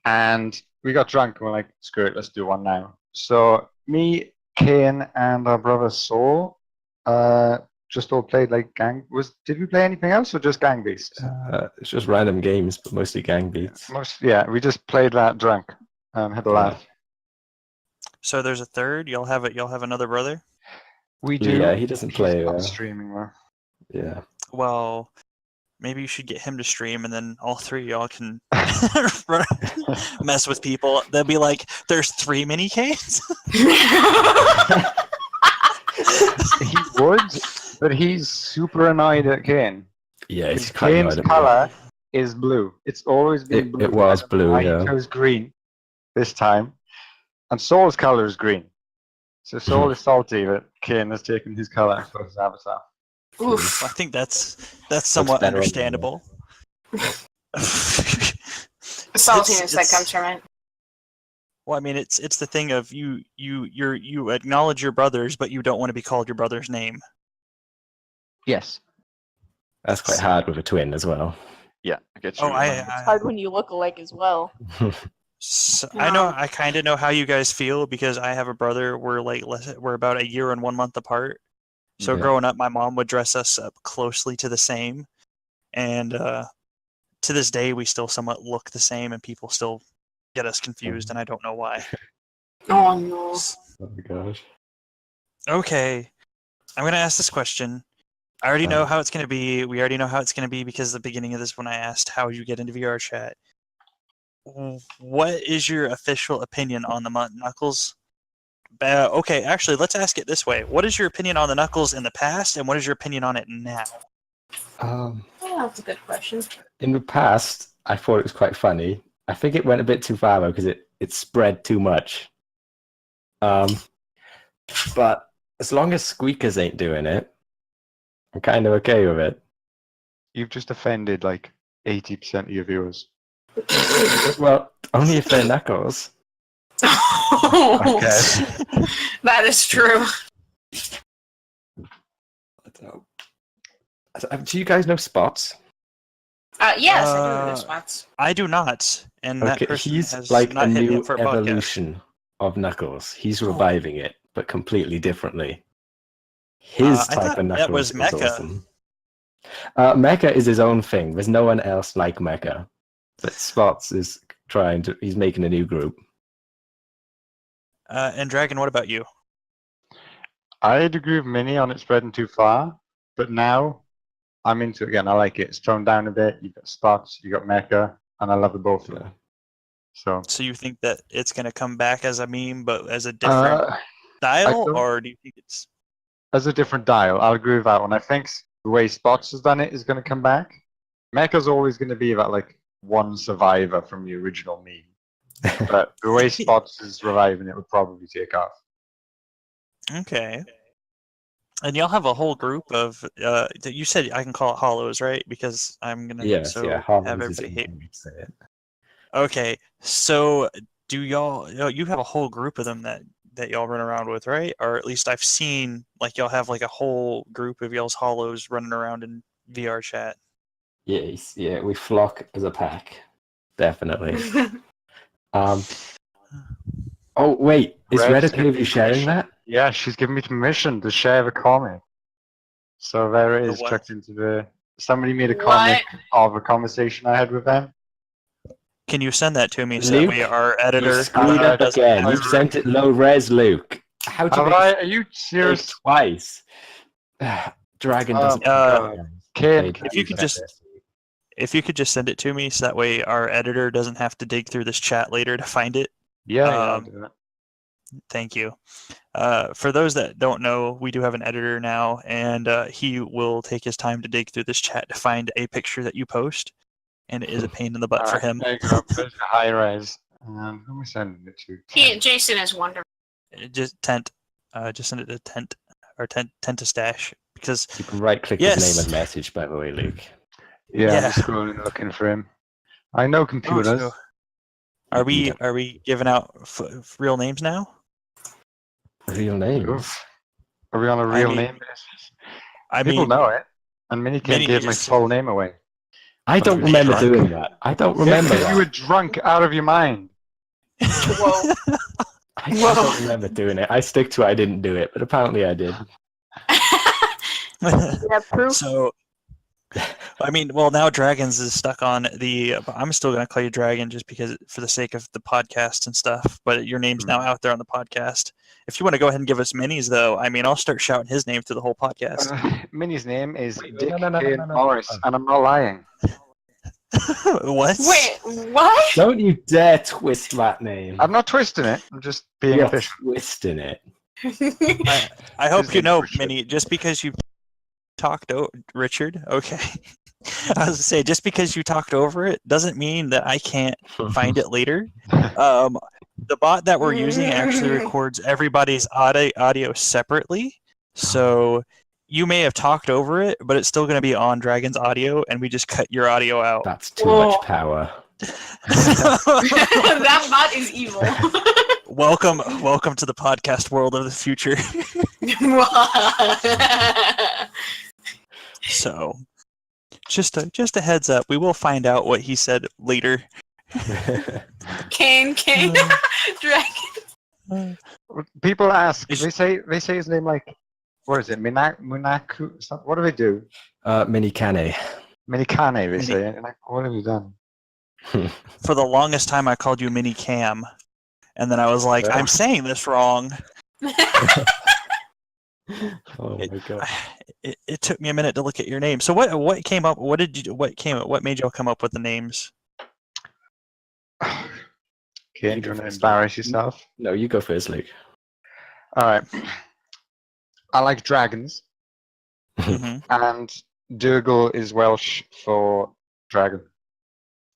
Speaker 5: and we got drunk and we're like, screw it, let's do one now. So me, Kane, and our brother Soul, just all played like gang. Did we play anything else or just gang beasts?
Speaker 4: It's just random games, but mostly gang beats.
Speaker 5: Yeah, we just played that drunk. Had a laugh.
Speaker 2: So there's a third. Y'all have another brother.
Speaker 5: We do.
Speaker 4: Yeah, he doesn't play.
Speaker 5: He's not streaming though.
Speaker 4: Yeah.
Speaker 2: Well, maybe you should get him to stream, and then all three of y'all can mess with people. They'll be like, "There's 3 Minikanes."
Speaker 5: He would, but he's super annoyed at Kane.
Speaker 4: Yeah, it's
Speaker 5: Kane's color is blue. It's always been blue.
Speaker 4: It was blue,
Speaker 5: I
Speaker 4: yeah.
Speaker 5: chose green this time, and Soul's color is green. So Soul is salty that Kane has taken his color for his avatar.
Speaker 3: Oof.
Speaker 2: I think that's somewhat
Speaker 4: better on
Speaker 2: understandable.
Speaker 3: The saltiness that comes from it.
Speaker 2: Well, I mean, it's the thing of you acknowledge your brothers, but you don't want to be called your brother's name.
Speaker 5: Yes.
Speaker 4: That's quite hard with a twin as well.
Speaker 5: Yeah. I get
Speaker 2: Oh,
Speaker 5: you.
Speaker 6: It's hard when you look alike as well.
Speaker 2: So,
Speaker 3: No.
Speaker 2: I kind of know how you guys feel because I have a brother. We're about a year and 1 month apart. So
Speaker 4: Yeah.
Speaker 2: growing up, my mom would dress us up closely to the same, and to this day, we still somewhat look the same, and people still get us confused, and I don't know why.
Speaker 3: Oh no.
Speaker 4: Oh my gosh.
Speaker 2: Okay, I'm gonna ask this question. I already know how it's gonna be. We already know how it's gonna be because at the beginning of this, when I asked how you get into VR chat, what is your official opinion on the Knuckles? Okay, actually, let's ask it this way. What is your opinion on the Knuckles in the past, and what is your opinion on it now?
Speaker 3: Yeah, that's a good question.
Speaker 4: In the past, I thought it was quite funny. I think it went a bit too far though because it spread too much. But as long as squeakers ain't doing it, I'm kind of okay with it.
Speaker 5: You've just offended like 80% of your viewers.
Speaker 4: Well, only if they're Knuckles.
Speaker 5: Okay.
Speaker 3: That is true.
Speaker 4: I don't know. Do you guys know Spots?
Speaker 3: Yes, I do know those spots.
Speaker 2: I do not, and that person
Speaker 4: he's
Speaker 2: has
Speaker 4: like
Speaker 2: not
Speaker 4: a
Speaker 2: hit me
Speaker 4: new
Speaker 2: up for a podcast.
Speaker 4: evolution of Knuckles. He's reviving it, but completely differently. His
Speaker 2: I
Speaker 4: type
Speaker 2: thought
Speaker 4: of Knuckles
Speaker 2: that was Mecha.
Speaker 4: awesome. Mecha is his own thing. There's no one else like Mecha. But Spots is he's making a new group.
Speaker 2: And Dragon, what about you?
Speaker 5: I'd agree with Mini on it spreading too far, but now I'm into it again. I like it. It's toned down a bit. You've got Spots, you've got Mecha, and I love the both of them. So
Speaker 2: So you think that it's going to come back as a meme, but as a different style,
Speaker 5: don't-
Speaker 2: or do you think it's...
Speaker 5: as a different dial, I'll agree with that one. I think the way Spots has done it is going to come back. Mecha's always going to be that like one survivor from the original meme, but the way Spots is reviving it would probably take off.
Speaker 2: Okay. And y'all have a whole group of... you said I can call it hollows, right? Because I'm going to
Speaker 4: Yes,
Speaker 2: have
Speaker 4: Hollows is
Speaker 2: everybody hate...
Speaker 4: easy to say it.
Speaker 2: Okay, so do y'all... You have a whole group of them that y'all run around with, right? Or at least I've seen, like, y'all have like a whole group of y'all's hollows running around in VR chat.
Speaker 4: Yes, yeah, we flock as a pack. Definitely. Oh, wait, is
Speaker 5: Red's
Speaker 4: Red okay
Speaker 5: giving
Speaker 4: with you
Speaker 5: me
Speaker 4: sharing
Speaker 5: permission.
Speaker 4: that?
Speaker 5: Yeah, she's given me permission to share the comic. So there it
Speaker 2: The
Speaker 5: is,
Speaker 2: what?
Speaker 5: chucked into the... Somebody made a
Speaker 3: What?
Speaker 5: comic of a conversation I had with them.
Speaker 2: Can you send that to me so that
Speaker 4: Luke,
Speaker 2: way our
Speaker 4: You
Speaker 2: editor
Speaker 4: screwed up
Speaker 2: doesn't
Speaker 4: again.
Speaker 2: have
Speaker 4: You
Speaker 2: to-
Speaker 4: sent it low res, Luke. How'd you
Speaker 5: Have
Speaker 4: make
Speaker 5: I?
Speaker 4: it
Speaker 5: Are you
Speaker 4: big
Speaker 5: serious?
Speaker 4: twice? Dragon doesn't.
Speaker 5: Kane,
Speaker 2: if you could just- If you could just send it to me so that way our editor doesn't have to dig through this chat later to find it.
Speaker 5: Yeah, I'll
Speaker 2: Um,
Speaker 5: do that.
Speaker 2: Thank you. For those that don't know, we do have an editor now, and he will take his time to dig through this chat to find a picture that you post, and it is a pain in the butt for him.
Speaker 5: There you go. There's a high res. Who am I sending it to?
Speaker 3: Jason is wonderful.
Speaker 2: Just send it to Tenta stash because
Speaker 4: You can right click
Speaker 2: Yes.
Speaker 4: his name and message, by the way, Luke.
Speaker 5: Yeah,
Speaker 2: Yeah.
Speaker 5: I'm just scrolling looking for him. I know computers.
Speaker 2: so- Are we giving out real names now?
Speaker 4: Real names.
Speaker 5: Oof. Are we on a
Speaker 2: I
Speaker 5: real
Speaker 2: mean-
Speaker 5: name basis?
Speaker 2: I
Speaker 5: People
Speaker 2: mean,
Speaker 5: know it. And Minikane
Speaker 2: Mini
Speaker 5: gave my
Speaker 2: just-
Speaker 5: full name away.
Speaker 4: I don't
Speaker 5: When he was
Speaker 4: remember
Speaker 5: drunk.
Speaker 4: doing that. I don't remember
Speaker 5: Yeah, 'cause you were
Speaker 4: that.
Speaker 5: drunk out of your mind.
Speaker 3: Whoa.
Speaker 4: I don't remember doing it. I stick to I didn't do it, but apparently I did.
Speaker 6: Yeah, proof.
Speaker 2: so. I mean, well, now Dragons is stuck on the. I'm still gonna call you Dragon just because, for the sake of the podcast and stuff. But your name's now out there on the podcast. If you want to go ahead and give us Minis, though, I mean, I'll start shouting his name through the whole podcast.
Speaker 5: Mini's name is
Speaker 4: Wait,
Speaker 5: Dick
Speaker 4: no.
Speaker 5: Kane Morris, and I'm not lying.
Speaker 2: What?
Speaker 3: Wait, what?
Speaker 4: Don't you dare twist that name.
Speaker 5: I'm not twisting it. I'm just being
Speaker 4: You're
Speaker 5: official.
Speaker 4: twisting it.
Speaker 2: I hope
Speaker 5: His
Speaker 2: you
Speaker 5: name's
Speaker 2: know,
Speaker 5: Richard.
Speaker 2: Mini. Just because you talked Richard, okay. I was to say, just because you talked over it doesn't mean that I can't find it later. The bot that we're using actually records everybody's audio separately, so you may have talked over it, but it's still going to be on Dragon's audio, and we just cut your audio out.
Speaker 4: That's too
Speaker 3: Whoa.
Speaker 4: much power.
Speaker 3: That bot is evil.
Speaker 2: welcome to the podcast world of the future. So, just a heads up, we will find out what he said later.
Speaker 3: Kane, Dragon.
Speaker 5: People ask.
Speaker 2: Is-
Speaker 5: They say his name like, what is it? Minaku? What do they do?
Speaker 4: Minikane.
Speaker 5: Minikane. They say. And like, what have you done?
Speaker 2: For the longest time, I called you Mini Cam, and then I was like,
Speaker 5: Yeah.
Speaker 2: I'm saying this wrong.
Speaker 4: Oh my god.
Speaker 2: It took me a minute to look at your name. So what came up? What made y'all come up with the names?
Speaker 5: Kane, do you want to embarrass yourself?
Speaker 4: No, you go first, Luke.
Speaker 5: All right. I like dragons,
Speaker 2: Mhm.
Speaker 5: and Dirgel is Welsh for dragon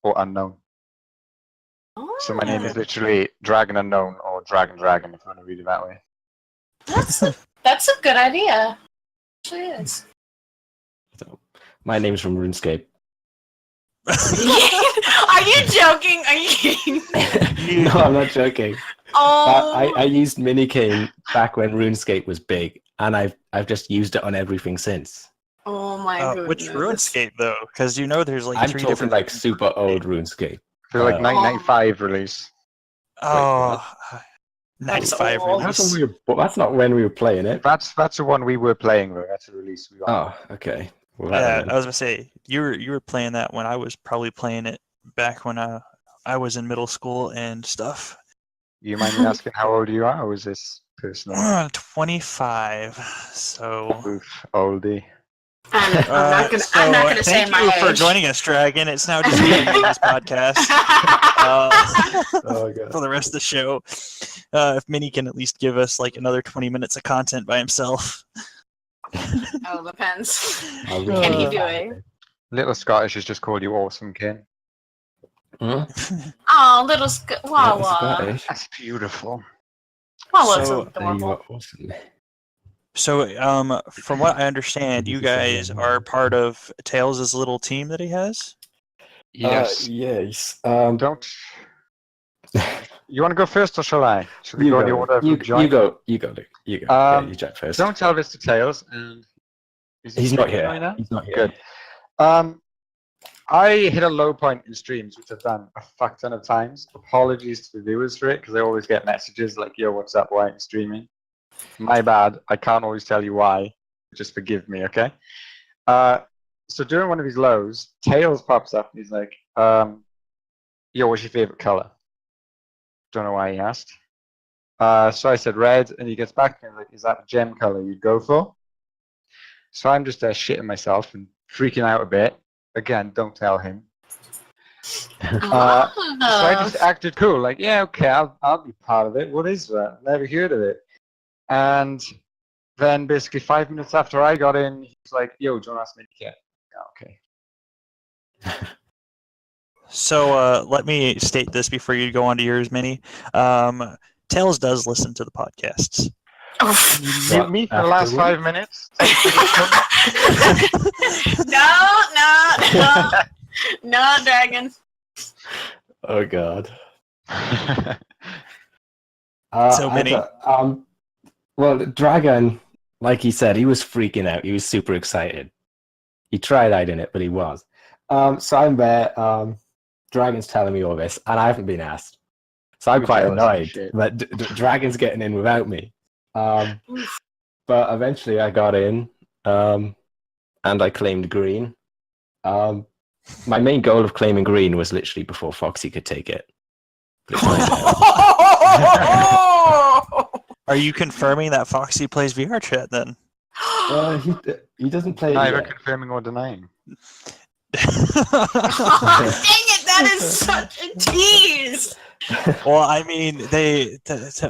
Speaker 5: or unknown. So my name is literally Dragon Unknown or Dragon, if you want to read it that way.
Speaker 3: That's a good idea. Actually is.
Speaker 4: So, my name's from RuneScape.
Speaker 3: Are you joking? Are you kidding?
Speaker 4: No, I'm not joking.
Speaker 3: Oh.
Speaker 4: I used Minikane back when RuneScape was big, and I've just used it on everything since.
Speaker 3: Oh my goodness.
Speaker 2: Which RuneScape though? Because there's like
Speaker 4: I'm
Speaker 2: three
Speaker 4: talking
Speaker 2: different
Speaker 4: like super old RuneScape.
Speaker 5: They're like
Speaker 4: Uh,
Speaker 5: 1995 release.
Speaker 2: Oh,
Speaker 3: That's
Speaker 2: 95
Speaker 3: old.
Speaker 2: release.
Speaker 4: But that's not when we were playing it.
Speaker 5: That's the one we were playing though. That's a release we got.
Speaker 4: Oh, okay. Well,
Speaker 2: Yeah,
Speaker 4: that
Speaker 2: I was gonna say you were playing that when I was probably playing it back when I was in middle school and stuff.
Speaker 5: You mind me asking how old you are, or is this personal?
Speaker 2: 25. So.
Speaker 5: Oof, oldie.
Speaker 3: I'm not gonna say
Speaker 2: thank
Speaker 3: my
Speaker 2: you
Speaker 3: age.
Speaker 2: for joining us, Dragon. It's now just me on this podcast
Speaker 4: Oh god.
Speaker 2: for the rest of the show. If Mini can at least give us like another 20 minutes of content by himself.
Speaker 3: Oh, depends.
Speaker 4: I'll
Speaker 3: Can he
Speaker 4: read
Speaker 3: do
Speaker 4: that.
Speaker 3: it?
Speaker 5: Little Scottish has just called you awesome, Ken.
Speaker 4: Hmm?
Speaker 3: Oh, little
Speaker 4: That was
Speaker 3: Wawa.
Speaker 4: Scottish.
Speaker 5: That's beautiful.
Speaker 3: Wawa's
Speaker 2: So,
Speaker 4: There you
Speaker 3: adorable.
Speaker 4: are, awesome.
Speaker 2: So, from what I understand, you guys are part of Tails' little team that he has.
Speaker 5: Yes.
Speaker 4: Yes.
Speaker 5: Don't. You want to go first, or shall I? Shall we
Speaker 4: You
Speaker 5: go in the
Speaker 4: go.
Speaker 5: order of
Speaker 4: You
Speaker 5: who joined?
Speaker 4: go, Luke. You go.
Speaker 5: Um,
Speaker 4: Yeah, you jack first.
Speaker 5: Don't tell this to Tails. And is he
Speaker 4: He's not
Speaker 5: streaming
Speaker 4: here.
Speaker 5: right now?
Speaker 4: He's not here.
Speaker 5: Good. I hit a low point in streams, which I've done a fuck ton of times. Apologies to the viewers for it, because I always get messages like, "Yo, what's up? Why aren't you streaming?" My bad. I can't always tell you why. Just forgive me, okay? So during one of his lows, Tails pops up and he's like, "Yo, what's your favorite color?" Don't know why he asked. So I said red, and he gets back to me like, "Is that a gem color you'd go for?" So I'm just shitting myself and freaking out a bit. Again, don't tell him. So I just acted cool, like, yeah, okay, I'll be part of it. What is that? Never heard of it. And then basically 5 minutes after I got in, he's like, "Yo, do you want to ask me to get?" Yeah, okay.
Speaker 2: So let me state this before you go on to yours, Minnie. Tails does listen to the podcasts.
Speaker 3: Oh.
Speaker 5: Mute me for the last 5 minutes.
Speaker 3: No, Dragon.
Speaker 4: Oh god.
Speaker 2: So many.
Speaker 4: Well, Dragon, like he said, he was freaking out. He was super excited. He tried hiding it, but he was. So I'm there. Dragon's telling me all this, and I haven't been asked. So I'm
Speaker 5: You're
Speaker 4: quite
Speaker 5: jealous of
Speaker 4: annoyed
Speaker 5: shit.
Speaker 4: that Dragon's getting in without me. But eventually I got in, and I claimed green. My main goal of claiming green was literally before Foxy could take it. But it turned out-
Speaker 2: Are you confirming that Foxy plays VR chat then?
Speaker 4: he doesn't play it
Speaker 5: Neither
Speaker 4: yet.
Speaker 5: confirming or denying.
Speaker 3: Oh, dang it! That is such a tease.
Speaker 2: Well, I mean,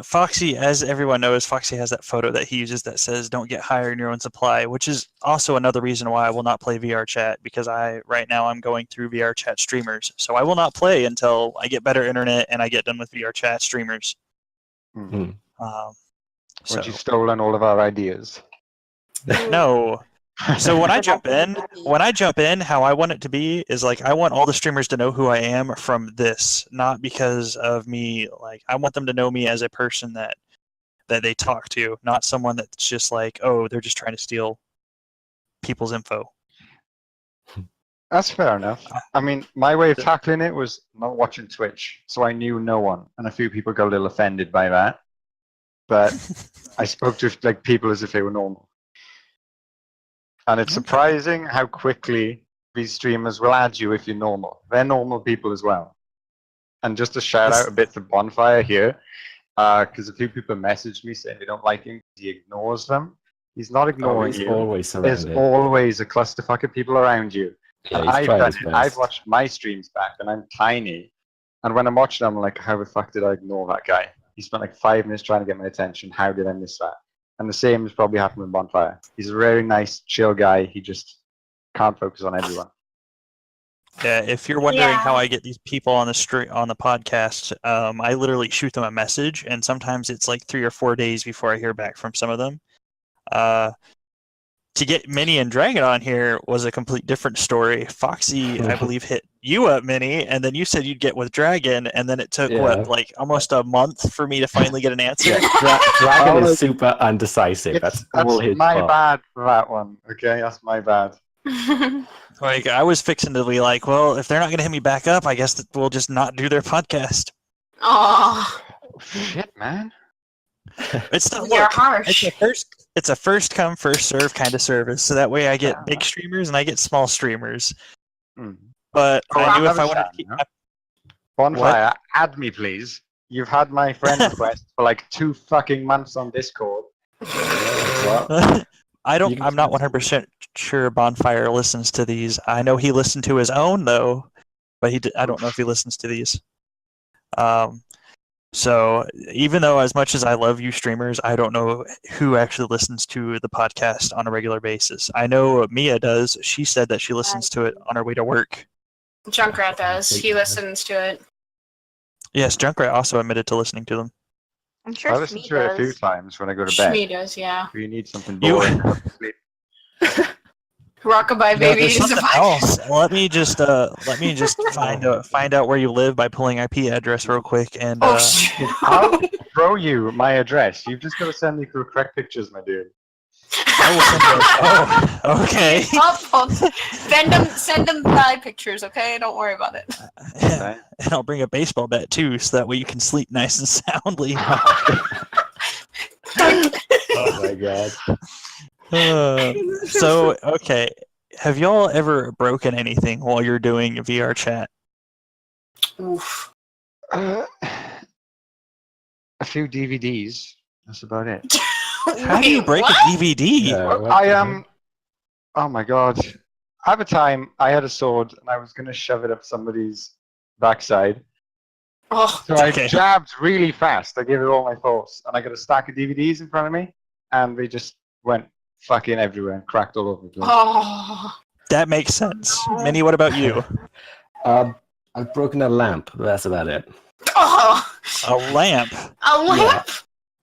Speaker 2: Foxy, as everyone knows, Foxy has that photo that he uses that says "Don't get higher in your own supply," which is also another reason why I will not play VR chat, because right now I'm going through VR chat streamers, so I will not play until I get better internet and I get done with VR chat streamers.
Speaker 5: Mm.
Speaker 2: So
Speaker 5: Once you've stolen all of our ideas.
Speaker 2: no. So when I jump in, how I want it to be is like I want all the streamers to know who I am from this, not because of me. Like I want them to know me as a person that they talk to, not someone that's just like, oh, they're just trying to steal people's info.
Speaker 5: That's fair enough. I mean, my way of tackling it was not watching Twitch, so I knew no one, and a few people got a little offended by that. But I spoke to like people as if they were normal. And it's surprising how quickly these streamers will add you if you're normal. They're normal people as well. And just to shout out a bit to Bonfire here, because a few people messaged me saying they don't like him because he ignores them. He's not ignoring
Speaker 4: He's
Speaker 5: you.
Speaker 4: always
Speaker 5: There's
Speaker 4: surrounded.
Speaker 5: always a clusterfuck of people around you.
Speaker 4: Yeah,
Speaker 5: And
Speaker 4: he's
Speaker 5: I've
Speaker 4: tried
Speaker 5: done
Speaker 4: his
Speaker 5: it.
Speaker 4: best.
Speaker 5: I've watched my streams back, and I'm tiny. And when I'm watching them, I'm like, how the fuck did I ignore that guy? He spent like 5 minutes trying to get my attention. How did I miss that? And the same has probably happened with Bonfire. He's a very nice, chill guy. He just can't focus on everyone.
Speaker 2: Yeah, if you're wondering how
Speaker 3: Yeah.
Speaker 2: I get these people on the podcast, I literally shoot them a message, and sometimes it's like 3 or 4 days before I hear back from some of them. To get Mini and Dragon on here was a complete different story. Foxy, I believe, hit you up, Mini, and then you said you'd get with Dragon, and then it took
Speaker 4: Yeah.
Speaker 2: like almost a month for me to finally get an answer.
Speaker 4: Dragon
Speaker 2: Oh,
Speaker 4: is super undecisive. That's all his
Speaker 5: my
Speaker 4: fault.
Speaker 5: bad for that one. Okay, that's my bad.
Speaker 2: Like I was fixing to be like, well, if they're not gonna hit me back up, I guess that we'll just not do their podcast.
Speaker 3: Aw,
Speaker 5: Shit, man.
Speaker 2: It's not
Speaker 3: you're
Speaker 2: look.
Speaker 3: harsh.
Speaker 2: It's a first come first serve kind of service, so that way I get big streamers and I get small streamers.
Speaker 5: Mm.
Speaker 2: But
Speaker 5: Oh,
Speaker 2: I knew
Speaker 5: I'll
Speaker 2: if I
Speaker 5: have a
Speaker 2: wanted
Speaker 5: chat,
Speaker 2: to keep,
Speaker 5: you know? Bonfire, add me, please. You've had my friend request for like 2 fucking months on Discord. What?
Speaker 2: I'm not 100% sure Bonfire listens to these. I know he listened to his own though, but I don't know if he listens to these. So even though as much as I love you streamers, I don't know who actually listens to the podcast on a regular basis. I know Mia does. She said that she listens to it on her way to work.
Speaker 3: Junkrat does. He listens to it.
Speaker 2: Yes, Junkrat also admitted to listening to them.
Speaker 6: I'm sure
Speaker 5: I listen
Speaker 6: Smee
Speaker 5: to it a few
Speaker 6: does.
Speaker 5: times when I go to bed.
Speaker 3: Shmee does, yeah.
Speaker 5: If you need something
Speaker 2: You-
Speaker 5: boring, go to sleep.
Speaker 3: Rockabye
Speaker 2: No,
Speaker 3: baby
Speaker 2: there's
Speaker 3: is a
Speaker 2: something
Speaker 3: vibe.
Speaker 2: else. Let me just find out where you live by pulling IP address real quick and
Speaker 3: Oh, shit.
Speaker 5: I'll throw you my address. You've just got to send me through correct pictures, my dude.
Speaker 2: I will send you. Oh, okay.
Speaker 3: Send them thigh pictures, okay? Don't worry about it.
Speaker 2: Yeah. And I'll bring a baseball bat too, so that way you can sleep nice and soundly.
Speaker 4: Oh my god.
Speaker 2: So okay, have y'all ever broken anything while you're doing VR chat?
Speaker 3: Oof.
Speaker 5: A few DVDs. That's about it.
Speaker 2: How do you
Speaker 3: Wait,
Speaker 2: break
Speaker 3: what?
Speaker 2: a DVD?
Speaker 4: Yeah, what
Speaker 5: I
Speaker 4: the
Speaker 5: am. Oh my god. I have a time. I had a sword and I was gonna shove it up somebody's backside.
Speaker 3: Oh,
Speaker 5: So I
Speaker 2: Okay.
Speaker 5: jabbed really fast. I gave it all my force, and I got a stack of DVDs in front of me, and they just went fucking everywhere and cracked all over the place.
Speaker 3: oh.
Speaker 2: That makes sense. Minnie, what about you?
Speaker 4: I've broken a lamp. But that's about it.
Speaker 3: Oh.
Speaker 2: A lamp.
Speaker 3: A lamp?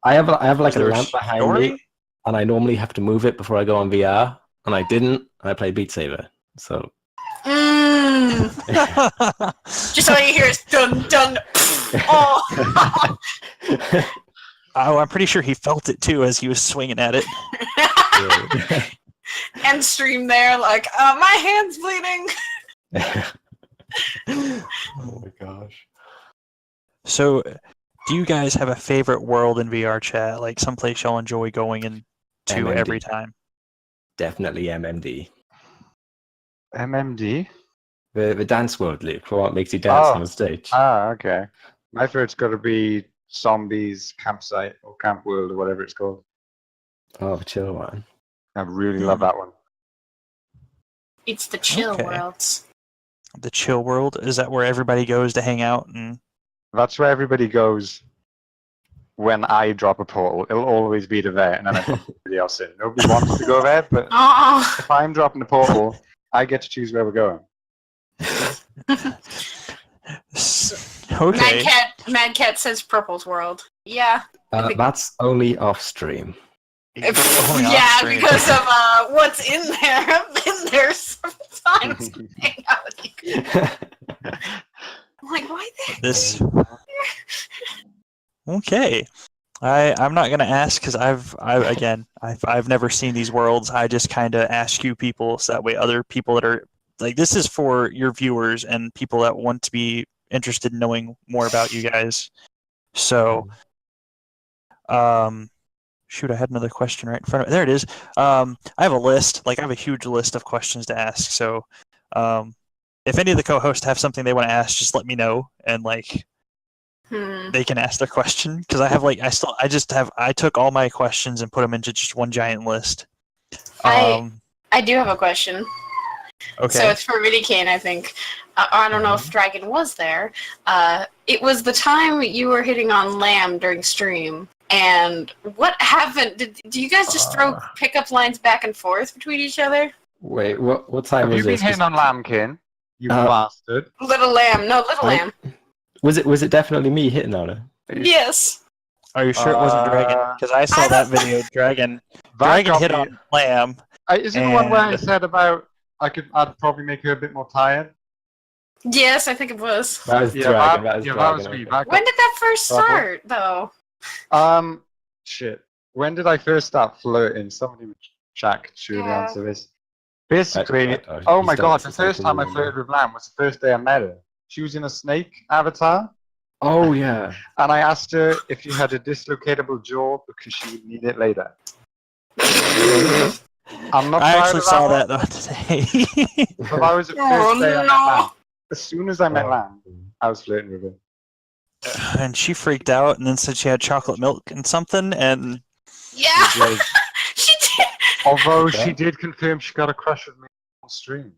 Speaker 4: I have like
Speaker 2: Is
Speaker 4: a
Speaker 2: there
Speaker 4: lamp behind
Speaker 2: story?
Speaker 4: me, and I normally have to move it before I go on VR, and I didn't, and I played Beat Saber. So
Speaker 3: Just all you hear is dun dun. Oh.
Speaker 2: Oh, I'm pretty sure he felt it too as he was swinging at it.
Speaker 3: End stream there, like, my hand's bleeding.
Speaker 4: Oh my gosh.
Speaker 2: So, do you guys have a favorite world in VR chat? Like someplace y'all enjoy going into
Speaker 4: MMD.
Speaker 2: every time?
Speaker 4: Definitely MMD.
Speaker 5: MMD?
Speaker 4: The dance world, Luke. What makes you dance on stage?
Speaker 5: Ah, okay. My favorite's got to be Zombies Campsite or Camp World or whatever it's called.
Speaker 4: Oh, the chill one.
Speaker 5: I really love that one.
Speaker 3: It's the chill
Speaker 2: Okay.
Speaker 3: worlds.
Speaker 2: The chill world, is that where everybody goes to hang out? And
Speaker 5: That's where everybody goes when I drop a portal. It'll always be to there, and then I put everybody else in. Nobody wants to go there, but
Speaker 3: Oh.
Speaker 5: if I'm dropping the portal, I get to choose where we're going.
Speaker 2: okay.
Speaker 3: Mad Cat says Purple's world. Yeah.
Speaker 4: That's only off stream.
Speaker 2: Only off
Speaker 3: Yeah,
Speaker 2: stream.
Speaker 3: because of what's in there. I've been there sometimes. Hang out with you. I'm like, why there?
Speaker 2: This. Okay. I'm not gonna ask because I've never seen these worlds. I just kind of ask you people so that way other people that are like, this is for your viewers and people that want to be interested in knowing more about you guys. So, shoot, I had another question right in front of me. There it is. I have a list. Like, I have a huge list of questions to ask. So, if any of the co-hosts have something they want to ask, just let me know, and like, they can ask their question. Because I have like, I took all my questions and put them into just one giant list.
Speaker 3: I do have a question.
Speaker 2: Okay.
Speaker 3: So it's for Minikane, I think. I don't know if Dragon was there. It was the time you were hitting on Lamb during stream. And what happened? Do you guys just throw pickup lines back and forth between each other?
Speaker 4: Wait, what time
Speaker 5: Have you
Speaker 4: was
Speaker 5: been
Speaker 4: this?
Speaker 5: hitting on Lambkin? You bastard.
Speaker 3: Little Lamb. No, Little Lamb.
Speaker 4: Was it definitely me hitting on her?
Speaker 3: Yes.
Speaker 2: Are you sure it wasn't Dragon? Because I saw that video. Dragon
Speaker 5: got
Speaker 2: hit
Speaker 5: me-
Speaker 2: on Lamb.
Speaker 5: Is it the one where I
Speaker 2: And-
Speaker 5: said about I'd probably make her a bit more tired?
Speaker 3: Yes, I think it was.
Speaker 4: That was Dragon. That was Dragon.
Speaker 5: that was me. That
Speaker 3: When did that first
Speaker 5: Probably.
Speaker 3: start, though?
Speaker 5: Shit. When did I first start flirting? Somebody in chat could surely
Speaker 3: Yeah.
Speaker 5: answer this. Basically,
Speaker 4: I-
Speaker 5: oh
Speaker 4: you
Speaker 5: my god,
Speaker 4: started
Speaker 5: the first
Speaker 4: something
Speaker 5: time I
Speaker 4: new.
Speaker 5: flirted with Lamb was the first day I met her. She was in a snake avatar,
Speaker 4: Oh yeah.
Speaker 5: and I asked her if she had a dislocatable jaw because she would need it later. I'm not
Speaker 2: I
Speaker 5: proud
Speaker 2: actually
Speaker 5: of
Speaker 2: saw
Speaker 5: one,
Speaker 2: that though today.
Speaker 5: but that was the
Speaker 3: Oh,
Speaker 5: first day I met
Speaker 3: no.
Speaker 5: Lamb. As soon as I met Lamb, I was flirting with her.
Speaker 2: And she freaked out and then said she had chocolate milk and something. And
Speaker 3: Yeah,
Speaker 5: She did.
Speaker 3: she did.
Speaker 5: Although she did confirm she got a crush with me on stream.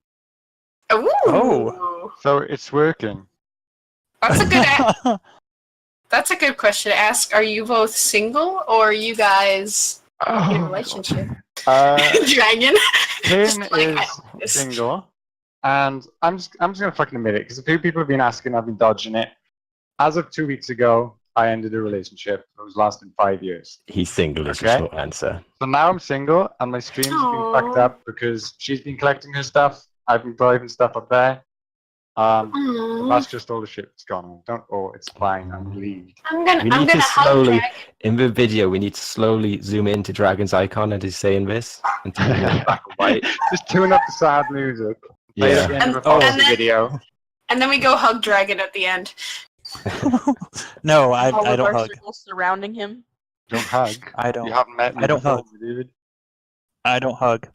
Speaker 3: Ooh.
Speaker 2: Oh.
Speaker 5: So it's working.
Speaker 3: That's a good. That's a good question to ask. Are you both single or are you guys in a relationship? Dragon.
Speaker 5: Tin
Speaker 3: Just like, I
Speaker 5: is
Speaker 3: like this.
Speaker 5: single, and I'm just gonna fucking admit it because a few people have been asking, I've been dodging it. As of 2 weeks ago, I ended a relationship that was lasting 5 years.
Speaker 4: He's single is
Speaker 5: Okay.
Speaker 4: the short answer.
Speaker 5: So now I'm single, and my streams have been fucked
Speaker 3: Aw.
Speaker 5: up because she's been collecting her stuff. I've been driving stuff up there.
Speaker 3: Aw.
Speaker 5: That's just all the shit that's gone on. Don't. Oh, it's fine. I'm relieved.
Speaker 3: I'm
Speaker 4: We
Speaker 3: gonna
Speaker 4: need to
Speaker 3: hug
Speaker 4: slowly-
Speaker 3: Dragon.
Speaker 4: In the video, we need to slowly zoom into Dragon's icon and he's saying this and turn it black and white.
Speaker 5: Just tune up the sad music. Play it
Speaker 4: Yeah.
Speaker 5: at the end of
Speaker 3: And-
Speaker 5: a Foxy
Speaker 3: and then-
Speaker 5: video.
Speaker 3: And then we go hug Dragon at the end.
Speaker 2: No,
Speaker 6: All
Speaker 2: I
Speaker 6: of
Speaker 2: don't
Speaker 6: our
Speaker 2: hug.
Speaker 6: circles surrounding him.
Speaker 5: Don't hug.
Speaker 2: I
Speaker 5: You
Speaker 2: don't.
Speaker 5: haven't met me
Speaker 2: I don't
Speaker 5: before,
Speaker 2: hug.
Speaker 5: dude.
Speaker 2: I don't hug.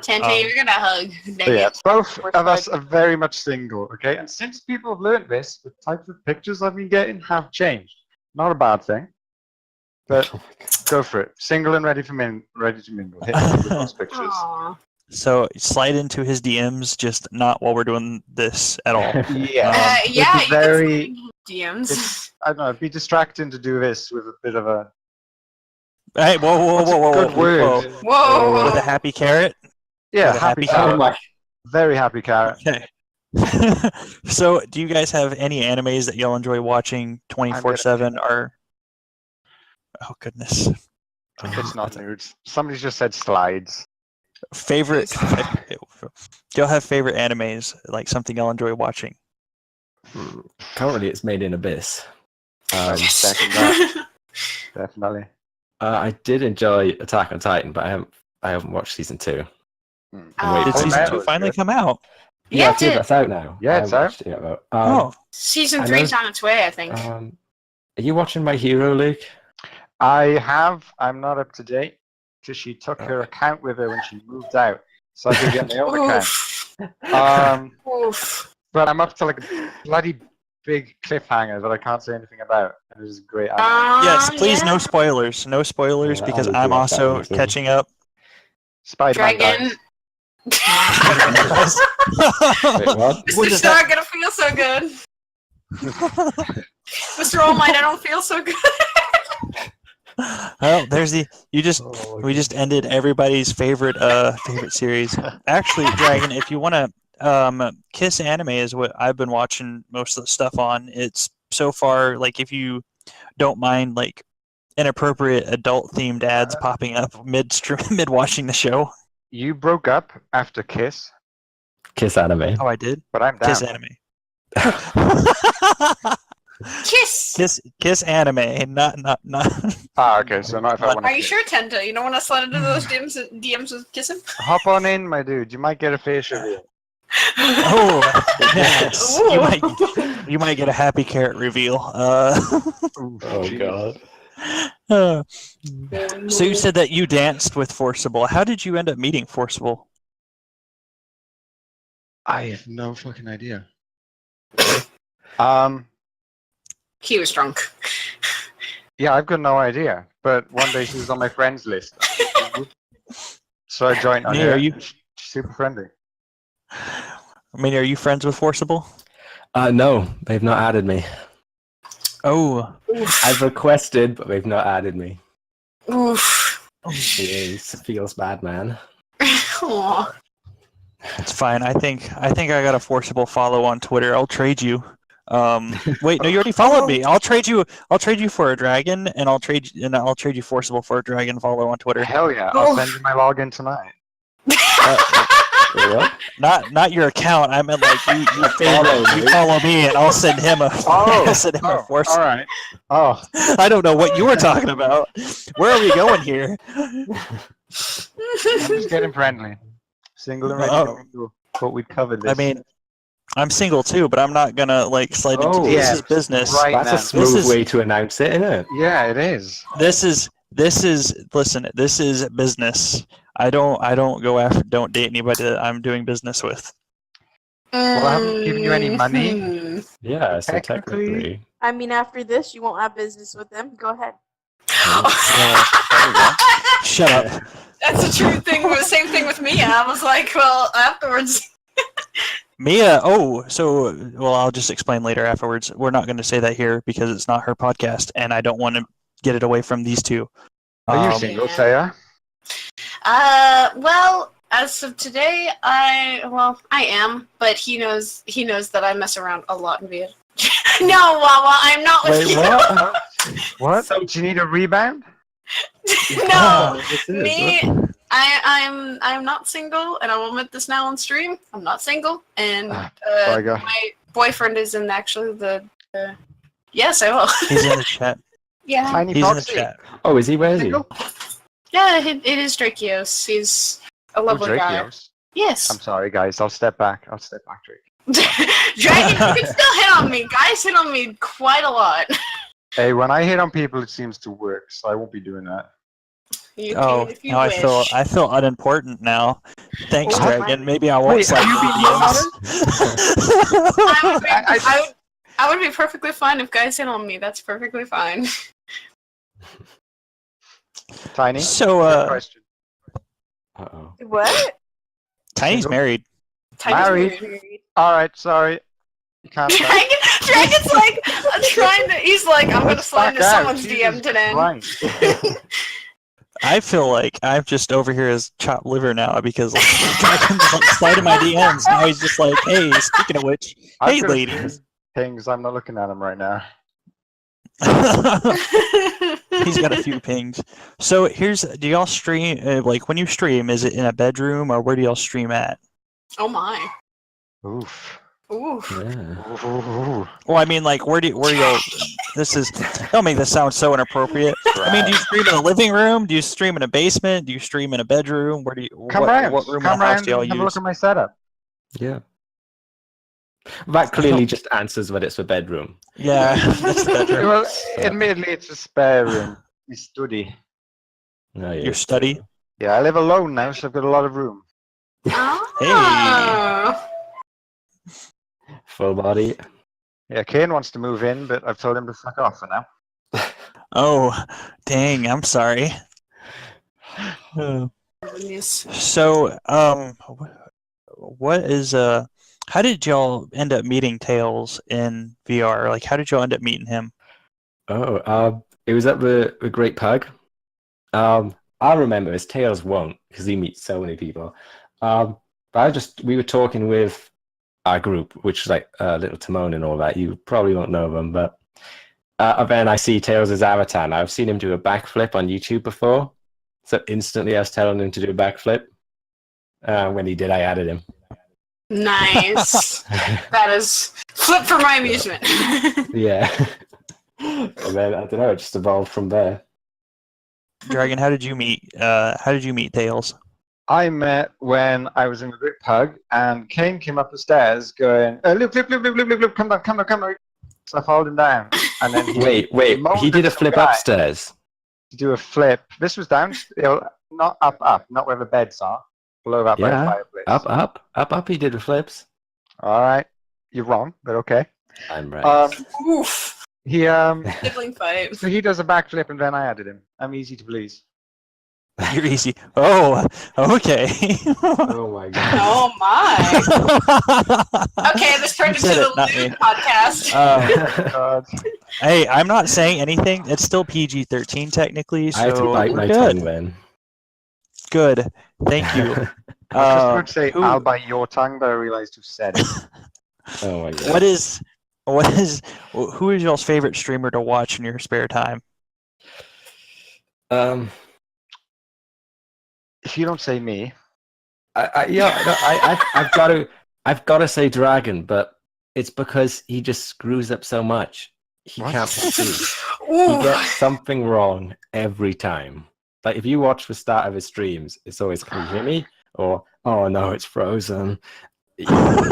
Speaker 3: Tenta, you're gonna hug. Dang
Speaker 5: So yeah,
Speaker 3: it.
Speaker 5: both
Speaker 6: We're
Speaker 5: of us are very much single, okay? And since people have learned this, the types of pictures I've been getting have changed. Not a bad thing, but go for it. Single and ready to mingle. Hit me with those pictures.
Speaker 3: Aw.
Speaker 2: So slide into his DMs, just not while we're doing this at all.
Speaker 5: Yeah,
Speaker 3: Yeah,
Speaker 5: it's
Speaker 3: you
Speaker 5: very.
Speaker 3: can DMs.
Speaker 5: It's, I don't know. It'd be distracting to do this with a bit of a.
Speaker 2: Hey, whoa, whoa,
Speaker 5: What's a
Speaker 2: whoa, whoa,
Speaker 5: good
Speaker 2: whoa,
Speaker 5: word?
Speaker 2: whoa.
Speaker 3: Whoa.
Speaker 2: With a happy carrot.
Speaker 5: Yeah,
Speaker 2: With a
Speaker 5: happy
Speaker 2: happy
Speaker 5: carrot.
Speaker 4: my!
Speaker 5: Very happy carrot.
Speaker 2: Okay. So, do you guys have any animes that y'all enjoy watching 24/7? Or oh goodness,
Speaker 5: It's not nudes. Somebody's just said slides.
Speaker 2: favorite? Do y'all have favorite animes? Like something y'all enjoy watching?
Speaker 4: Currently, it's made in Abyss.
Speaker 5: Definitely.
Speaker 4: I did enjoy Attack on Titan, but I haven't watched season 2.
Speaker 3: Oh.
Speaker 2: Did
Speaker 5: Full
Speaker 2: season
Speaker 5: Metal
Speaker 2: 2
Speaker 5: is
Speaker 2: finally
Speaker 5: good.
Speaker 2: come out?
Speaker 3: Yeah,
Speaker 4: I
Speaker 3: it
Speaker 4: see
Speaker 3: did.
Speaker 4: that's out now.
Speaker 5: Yeah,
Speaker 4: I
Speaker 5: it's
Speaker 4: haven't
Speaker 5: out.
Speaker 4: watched it yet, but,
Speaker 2: Oh,
Speaker 3: Season
Speaker 4: I
Speaker 3: 3's
Speaker 4: know-
Speaker 3: on its way, I think.
Speaker 4: are you watching My Hero, Luke?
Speaker 5: I have. I'm not up to date because she took her account with her when she moved out, so I could get my own account.
Speaker 3: Oof. Oof.
Speaker 5: But I'm up to like a bloody big cliffhanger that I can't say anything about. And it is great.
Speaker 2: yes, please,
Speaker 3: yeah.
Speaker 2: no spoilers. No spoilers,
Speaker 4: Yeah, I
Speaker 2: because
Speaker 4: need to
Speaker 2: I'm
Speaker 4: watch that
Speaker 2: also
Speaker 4: one too.
Speaker 2: catching up.
Speaker 5: Spider-Man
Speaker 3: Dragon.
Speaker 5: dies.
Speaker 4: Wait, what?
Speaker 3: Mr.
Speaker 2: does
Speaker 3: Stark, I don't feel so good. Mr. All Might, I don't feel so good.
Speaker 2: Well, there's the we just ended everybody's favorite series. Actually, Dragon, if you want to, Kiss Anime is what I've been watching most of the stuff on. It's so far, like, if you don't mind like inappropriate adult themed ads popping up mid watching the show.
Speaker 5: You broke up after Kiss,
Speaker 4: Kiss Anime.
Speaker 2: Oh, I did.
Speaker 5: but I'm down.
Speaker 2: Kiss Anime. Kiss Anime, not.
Speaker 5: Ah, okay. So not if I want
Speaker 3: Are
Speaker 5: to.
Speaker 3: you sure, Tenta? You don't want to slide into those DMs with kissing?
Speaker 5: Hop on in, my dude. You might get a face reveal.
Speaker 2: Oh, yes.
Speaker 3: Ooh.
Speaker 2: You might get a happy carrot reveal.
Speaker 4: Oh god.
Speaker 2: So you said that you danced with Forcible. How did you end up meeting Forcible?
Speaker 5: I have no fucking idea.
Speaker 3: He was drunk.
Speaker 5: Yeah, I've got no idea. But one day she was on my friends list, so I joined on
Speaker 2: Yeah,
Speaker 5: her.
Speaker 2: are you-
Speaker 5: She's super friendly.
Speaker 2: I mean, are you friends with Forcible?
Speaker 4: No, they've not added me.
Speaker 2: Oh,
Speaker 4: I've requested, but they've not added me.
Speaker 3: Oof.
Speaker 4: It feels bad, man.
Speaker 3: Aw.
Speaker 2: it's fine. I think I got a Forcible follow on Twitter. I'll trade you. Wait, no, you already followed me. I'll trade you for a dragon, and I'll trade you Forcible for a dragon follow on Twitter.
Speaker 5: Hell yeah! I'll send you my login tonight.
Speaker 4: What?
Speaker 2: Not your account. I meant like you follow me, and I'll send him a I'll send him a Forcible.
Speaker 5: all right. Oh,
Speaker 2: I don't know what you were talking about. Where are we going here?
Speaker 5: I'm just getting friendly. Single and ready to mingle. But we covered this.
Speaker 2: I mean, I'm single too, but I'm not gonna like slide into
Speaker 4: Oh,
Speaker 2: this
Speaker 5: yeah,
Speaker 2: is business.
Speaker 5: right.
Speaker 4: That's a
Speaker 5: now.
Speaker 4: smooth
Speaker 2: This is-
Speaker 4: way to announce it, isn't it?
Speaker 5: yeah, it is.
Speaker 2: This is listen. This is business. I don't don't date anybody that I'm doing business with.
Speaker 5: Well, I haven't given you any money.
Speaker 4: Yeah, so
Speaker 5: Technically-
Speaker 4: technically.
Speaker 6: I mean, after this, you won't have business with them. Go ahead.
Speaker 2: Shut up.
Speaker 3: That's a true thing. The same thing with Mia. I was like, well, afterwards.
Speaker 2: Mia. Oh, so well, I'll just explain later afterwards. We're not going to say that here because it's not her podcast, and I don't want to get it away from these two.
Speaker 5: Are you
Speaker 2: Um,
Speaker 5: single,
Speaker 3: Yeah.
Speaker 5: Saya?
Speaker 3: Well, as of today, I am, but he knows that I mess around a lot in Via. No, Wawa, I'm not with
Speaker 2: Wait,
Speaker 3: you.
Speaker 2: what?
Speaker 5: What? So, do you need a rebound?
Speaker 3: No,
Speaker 4: This is,
Speaker 3: me, I'm not single, and I will admit this now on stream. I'm not single, and
Speaker 5: Sorry, go.
Speaker 3: my boyfriend is in actually the. Yes, I will.
Speaker 2: He's in the chat.
Speaker 3: Yeah,
Speaker 5: Tiny
Speaker 2: He's in the
Speaker 5: Foxy.
Speaker 2: chat.
Speaker 4: Oh, is he? Where is he?
Speaker 5: Single?
Speaker 3: yeah, it is Drakios. He's a lovely guy.
Speaker 5: Drakios.
Speaker 3: Yes.
Speaker 5: I'm sorry, guys. I'll step back, Drake.
Speaker 3: Dragon, you can still hit on me. Guys hit on me quite a lot.
Speaker 5: Hey, when I hit on people, it seems to work, so I won't be doing that.
Speaker 3: You
Speaker 2: Oh,
Speaker 3: can if you
Speaker 2: now
Speaker 3: wish.
Speaker 2: I feel unimportant now. Thanks,
Speaker 3: Oh,
Speaker 2: Dragon. Maybe I won't
Speaker 5: Wait,
Speaker 2: slide
Speaker 5: are you being
Speaker 2: DMs.
Speaker 3: I would be perfectly fine if guys hit on me. That's perfectly fine.
Speaker 5: Tiny?
Speaker 2: So,
Speaker 5: Good question.
Speaker 4: Uh-oh.
Speaker 6: What?
Speaker 2: Tiny's
Speaker 5: Single?
Speaker 2: married.
Speaker 3: Tiny's
Speaker 5: Married.
Speaker 3: weird.
Speaker 5: Alright, sorry. You can't back.
Speaker 3: Dragon's like trying to. He's like, I'm gonna
Speaker 5: Let's
Speaker 3: slide
Speaker 5: back
Speaker 3: into
Speaker 5: out.
Speaker 3: someone's
Speaker 5: Jesus
Speaker 3: DM today.
Speaker 5: Christ.
Speaker 2: I feel like I'm just over here as chopped liver now because like, Dragon's like sliding my DMs. Now he's just like, hey, speaking of which,
Speaker 5: I've
Speaker 2: hey,
Speaker 5: got a
Speaker 2: ladies.
Speaker 5: few Things, I'm not looking at them right now.
Speaker 2: He's got a few pings. So do y'all stream, like when you stream, is it in a bedroom or where do y'all stream at?
Speaker 3: Oh my.
Speaker 5: Oof.
Speaker 3: Ooh.
Speaker 4: Yeah.
Speaker 5: Ooh.
Speaker 2: Well, I mean, like, where do you? This is. Don't make this sound so inappropriate. I mean, do you stream in a living room? Do you stream in a basement? Do you stream in a bedroom? Where do you?
Speaker 5: Come
Speaker 2: what
Speaker 5: round.
Speaker 2: room
Speaker 5: Come
Speaker 2: in the house
Speaker 5: round
Speaker 2: do y'all
Speaker 5: and have a look
Speaker 2: use?
Speaker 5: at my setup.
Speaker 4: Yeah. That clearly just answers that it's a bedroom.
Speaker 2: Yeah, that's the bedroom.
Speaker 5: Well, admittedly, it's a spare room. We study.
Speaker 4: No, yeah,
Speaker 2: Your study.
Speaker 5: Yeah, I live alone now, so I've got a lot of room.
Speaker 3: Oh.
Speaker 4: Full body.
Speaker 5: Yeah, Kane wants to move in, but I've told him to fuck off for now.
Speaker 2: Oh, dang! I'm sorry.
Speaker 3: Goodness.
Speaker 2: So, what is how did y'all end up meeting Tails in VR? Like, how did y'all end up meeting him?
Speaker 4: Oh, it was at the Great Pug. I remember his Tails won't because he meets so many people. But we were talking with our group, which is like Little Timon and all that. You probably won't know them, but then I see Tails' avatar. Now I've seen him do a backflip on YouTube before, so instantly I was telling him to do a backflip. When he did, I added him.
Speaker 3: Nice. That is flip for my amusement.
Speaker 4: Yeah. And then I don't know, it just evolved from there.
Speaker 2: Dragon, how did you meet? How did you meet Tails?
Speaker 5: I met when I was in the Great Pug, and Kane came up the stairs going, look, come down. So I followed him down. And then
Speaker 4: Wait, he did a flip upstairs.
Speaker 5: To do a flip. This was down, not up, not where the beds are. Below that by the fireplace.
Speaker 4: Up, he did the flips.
Speaker 5: All right. You're wrong, but okay.
Speaker 4: I'm right.
Speaker 3: Oof.
Speaker 5: He
Speaker 3: Sibling fight.
Speaker 5: so he does a backflip and then I added him. I'm easy to please.
Speaker 2: You're easy. Oh, okay.
Speaker 4: Oh my god.
Speaker 3: Oh my. Okay, this turned
Speaker 2: You
Speaker 3: into
Speaker 2: said
Speaker 3: the
Speaker 2: it, not
Speaker 3: lewd
Speaker 2: me.
Speaker 3: podcast.
Speaker 5: God.
Speaker 2: Hey, I'm not saying anything. It's still PG-13 technically,
Speaker 4: I had to
Speaker 2: so
Speaker 4: bite
Speaker 2: we're
Speaker 4: my
Speaker 2: good.
Speaker 4: tongue then.
Speaker 2: Good. Thank you.
Speaker 5: I was just going to say,
Speaker 2: who-
Speaker 5: I'll bite your tongue, but I realized who said it.
Speaker 4: Oh my god.
Speaker 2: who is y'all's favorite streamer to watch in your spare time?
Speaker 5: If you don't say me,
Speaker 4: I've got to say Dragon, but it's because he just screws up so much. He
Speaker 5: What?
Speaker 4: can't succeed. He
Speaker 3: Ooh.
Speaker 4: gets something wrong every time. Like if you watch the start of his streams, it's always "Can you hear me?" or "Oh no, it's frozen." It's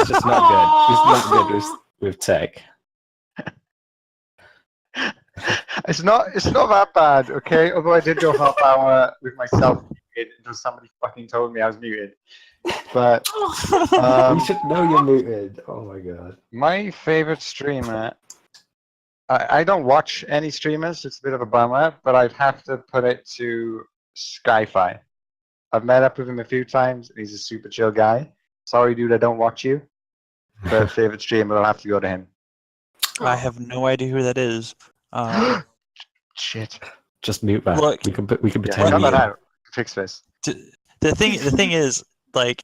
Speaker 4: just not good. He's not good with tech.
Speaker 5: it's not that bad, okay? Although I did go half hour with myself muted until somebody fucking told me I was muted. But
Speaker 4: You should know you're muted. Oh my god.
Speaker 5: my favorite streamer, I don't watch any streamers. It's a bit of a bummer, but I'd have to put it to Skyfi. I've met up with him a few times, and he's a super chill guy. Sorry, dude, I don't watch you. But favorite streamer, I'll have to go to him.
Speaker 2: I have no idea who that is.
Speaker 5: Shit.
Speaker 4: Just mute that.
Speaker 2: Look.
Speaker 4: we can
Speaker 5: Yeah,
Speaker 4: pretend
Speaker 5: cut that
Speaker 4: mute.
Speaker 5: out. Fix this.
Speaker 2: The thing is, like,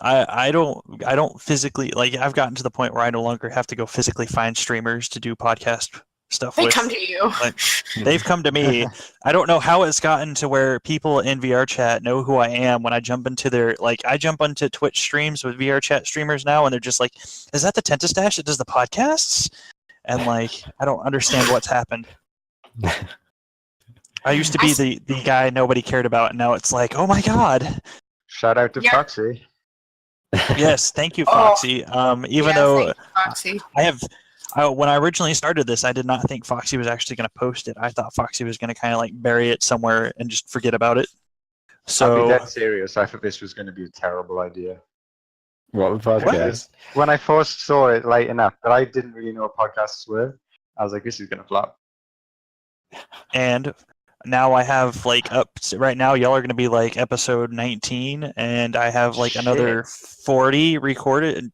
Speaker 2: I don't physically, like, I've gotten to the point where I no longer have to go physically find streamers to do podcast stuff
Speaker 3: They
Speaker 2: with.
Speaker 3: come to you.
Speaker 2: They've come to me. I don't know how it's gotten to where people in VR chat know who I am when I jump into their, like, I jump onto Twitch streams with VR chat streamers now, and they're just like, is that the Tenta Stash that does the podcasts? And, like, I don't understand what's happened. I used to be the guy nobody cared about, and now it's like, oh my god.
Speaker 5: Shout out to
Speaker 3: Yeah.
Speaker 5: Foxy.
Speaker 2: Yes, thank you,
Speaker 3: Oh.
Speaker 2: Foxy. Even though
Speaker 3: thank you, Foxy.
Speaker 2: when I originally started this, I did not think Foxy was actually going to post it. I thought Foxy was going to kind of like bury it somewhere and just forget about it.
Speaker 5: I'll be
Speaker 2: So
Speaker 5: dead serious. I thought this was going to be a terrible idea.
Speaker 4: What the podcast?
Speaker 5: When I first saw it lighting up, but I didn't really know what podcasts were, I was like, this is going to flop.
Speaker 2: and now I have like right now y'all are going to be like episode 19, and I have like another 40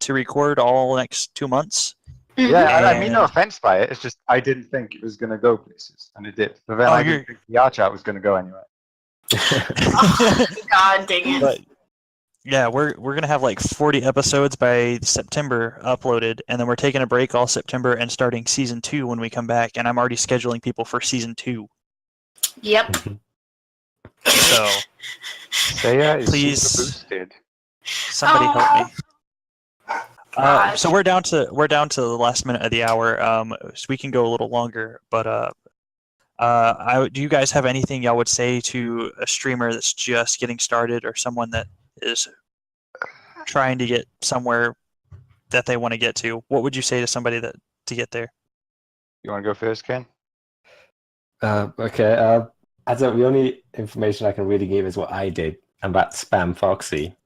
Speaker 2: to record all next 2 months.
Speaker 5: Yeah, I mean, no
Speaker 2: And-
Speaker 5: offense by it. It's just I didn't think it was going to go places, and it did. But then
Speaker 2: Oh,
Speaker 5: I didn't think the art chat was going to go anywhere.
Speaker 3: God dang it.
Speaker 2: But yeah, we're gonna have like 40 episodes by September uploaded, and then we're taking a break all September and starting season 2 when we come back. And I'm already scheduling people for season 2.
Speaker 3: Yep.
Speaker 2: So
Speaker 5: Saya is
Speaker 2: Please.
Speaker 5: super boosted.
Speaker 2: somebody help me. So we're down to the last minute of the hour. So we can go a little longer, but do you guys have anything y'all would say to a streamer that's just getting started, or someone that is trying to get somewhere that they want to get to? What would you say to somebody to get there?
Speaker 5: You want to go first, Ken?
Speaker 4: Okay. As the only information I can really give is what I did, and that's spam Foxy.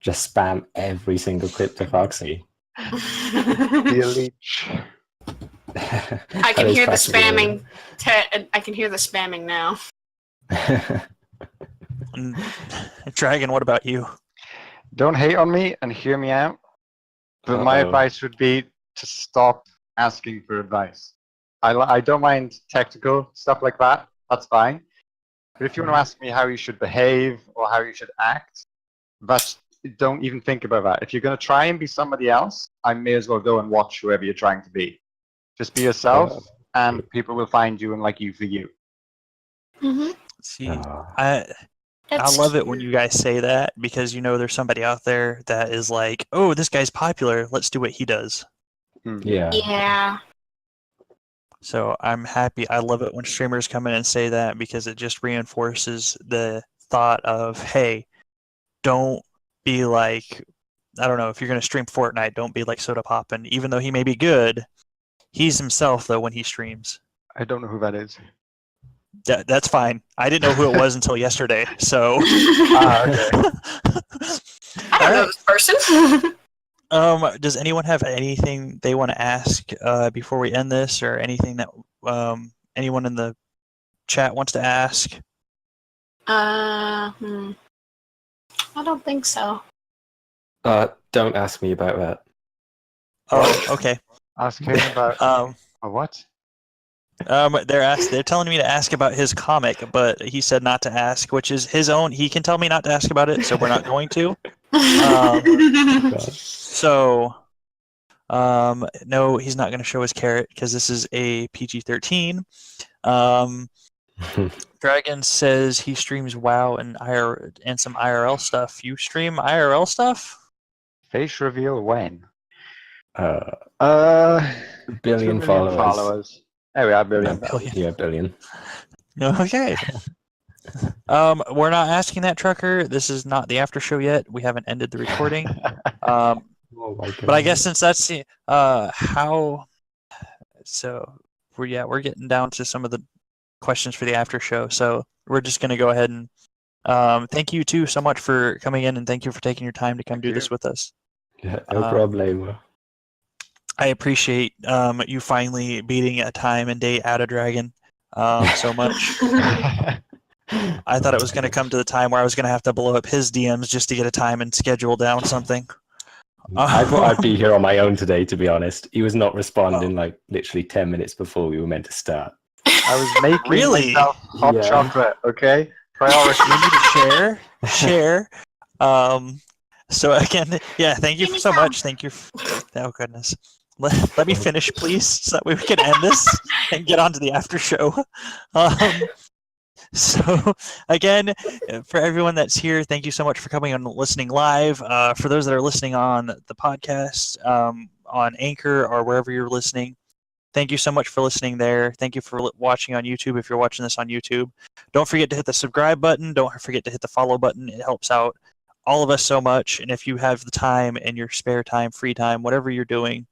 Speaker 4: Just spam every single clip to Foxy.
Speaker 5: Be a leech.
Speaker 3: I can hear the spamming. I can hear the spamming now.
Speaker 2: Dragon, what about you?
Speaker 5: Don't hate on me and hear me out. But my advice would be to stop asking for advice. I don't mind technical stuff like that. That's fine. But if you want to ask me how you should behave or how you should act, don't even think about that. If you're going to try and be somebody else, I may as well go and watch whoever you're trying to be. Just be yourself, and people will find you and like you for you.
Speaker 3: Mm-hmm.
Speaker 2: See, I love it when you guys say that, because there's somebody out there that is like, oh, this guy's popular, let's do what he does.
Speaker 4: Yeah.
Speaker 3: Yeah.
Speaker 2: So I'm happy. I love it when streamers come in and say that, because it just reinforces the thought of, hey, don't be like, I don't know, if you're going to stream Fortnite, don't be like Soda Poppin'. Even though he may be good, he's himself, though, when he streams.
Speaker 5: I don't know who that is.
Speaker 2: That's fine. I didn't know who it was until yesterday, so...
Speaker 5: Okay.
Speaker 3: I don't know this person.
Speaker 2: Does anyone have anything they want to ask before we end this, or anything that anyone in the chat wants to ask?
Speaker 3: I don't think so.
Speaker 4: Don't ask me about that.
Speaker 2: Oh, okay.
Speaker 5: Ask him about what?
Speaker 2: They're telling me to ask about his comic, but he said not to ask, which is his own. He can tell me not to ask about it, so we're not going to. No, he's not going to show his carrot, because this is a PG-13. Dragon says he streams WoW and some IRL stuff. You stream IRL stuff?
Speaker 5: Face reveal when?
Speaker 4: Billion followers.
Speaker 5: There we are, billion.
Speaker 4: Yeah, billion.
Speaker 2: Okay. We're not asking that, Trucker. This is not the after show yet. We haven't ended the recording.
Speaker 4: Oh my God.
Speaker 2: But I guess since that's how, so we're getting down to some of the questions for the after show. So we're just gonna go ahead and thank you too so much for coming in, and thank you for taking your time to come do this with us.
Speaker 4: Yeah, no problem.
Speaker 2: I appreciate you finally beating a time and date out of Dragon so much. I thought it was going to come to the time where I was going to have to blow up his DMs just to get a time and schedule down something.
Speaker 4: I thought I'd be here on my own today, to be honest. He was not responding like literally 10 minutes before we were meant to start.
Speaker 5: I was making myself hot chocolate, okay? Priority.
Speaker 2: You need to share. So again, yeah, thank you so much. Thank you. Oh, goodness. Let me finish, please, so that way we can end this and get on to the after show. So again, for everyone that's here, thank you so much for coming and listening live. For those that are listening on the podcast, on Anchor or wherever you're listening, thank you so much for listening there. Thank you for watching on YouTube if you're watching this on YouTube. Don't forget to hit the subscribe button. Don't forget to hit the follow button. It helps out all of us so much. And if you have the time and your spare time, free time, whatever you're doing,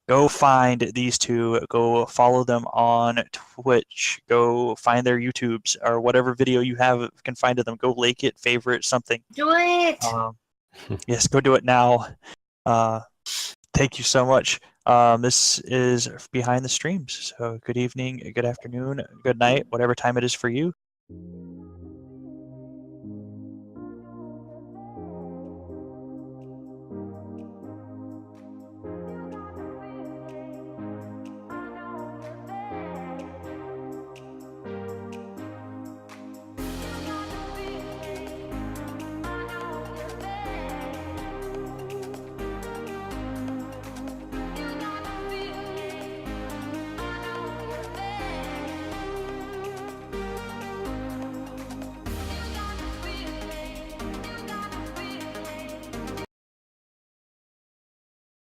Speaker 2: go find these two. Go follow them on Twitch. Go find their YouTubes or whatever video you can find of them. Go like it, favorite, something.
Speaker 3: Do it!
Speaker 2: Yes, go do it now. Thank you so much. This is Behind the Streams. So good evening, good afternoon, good night, whatever time it is for you.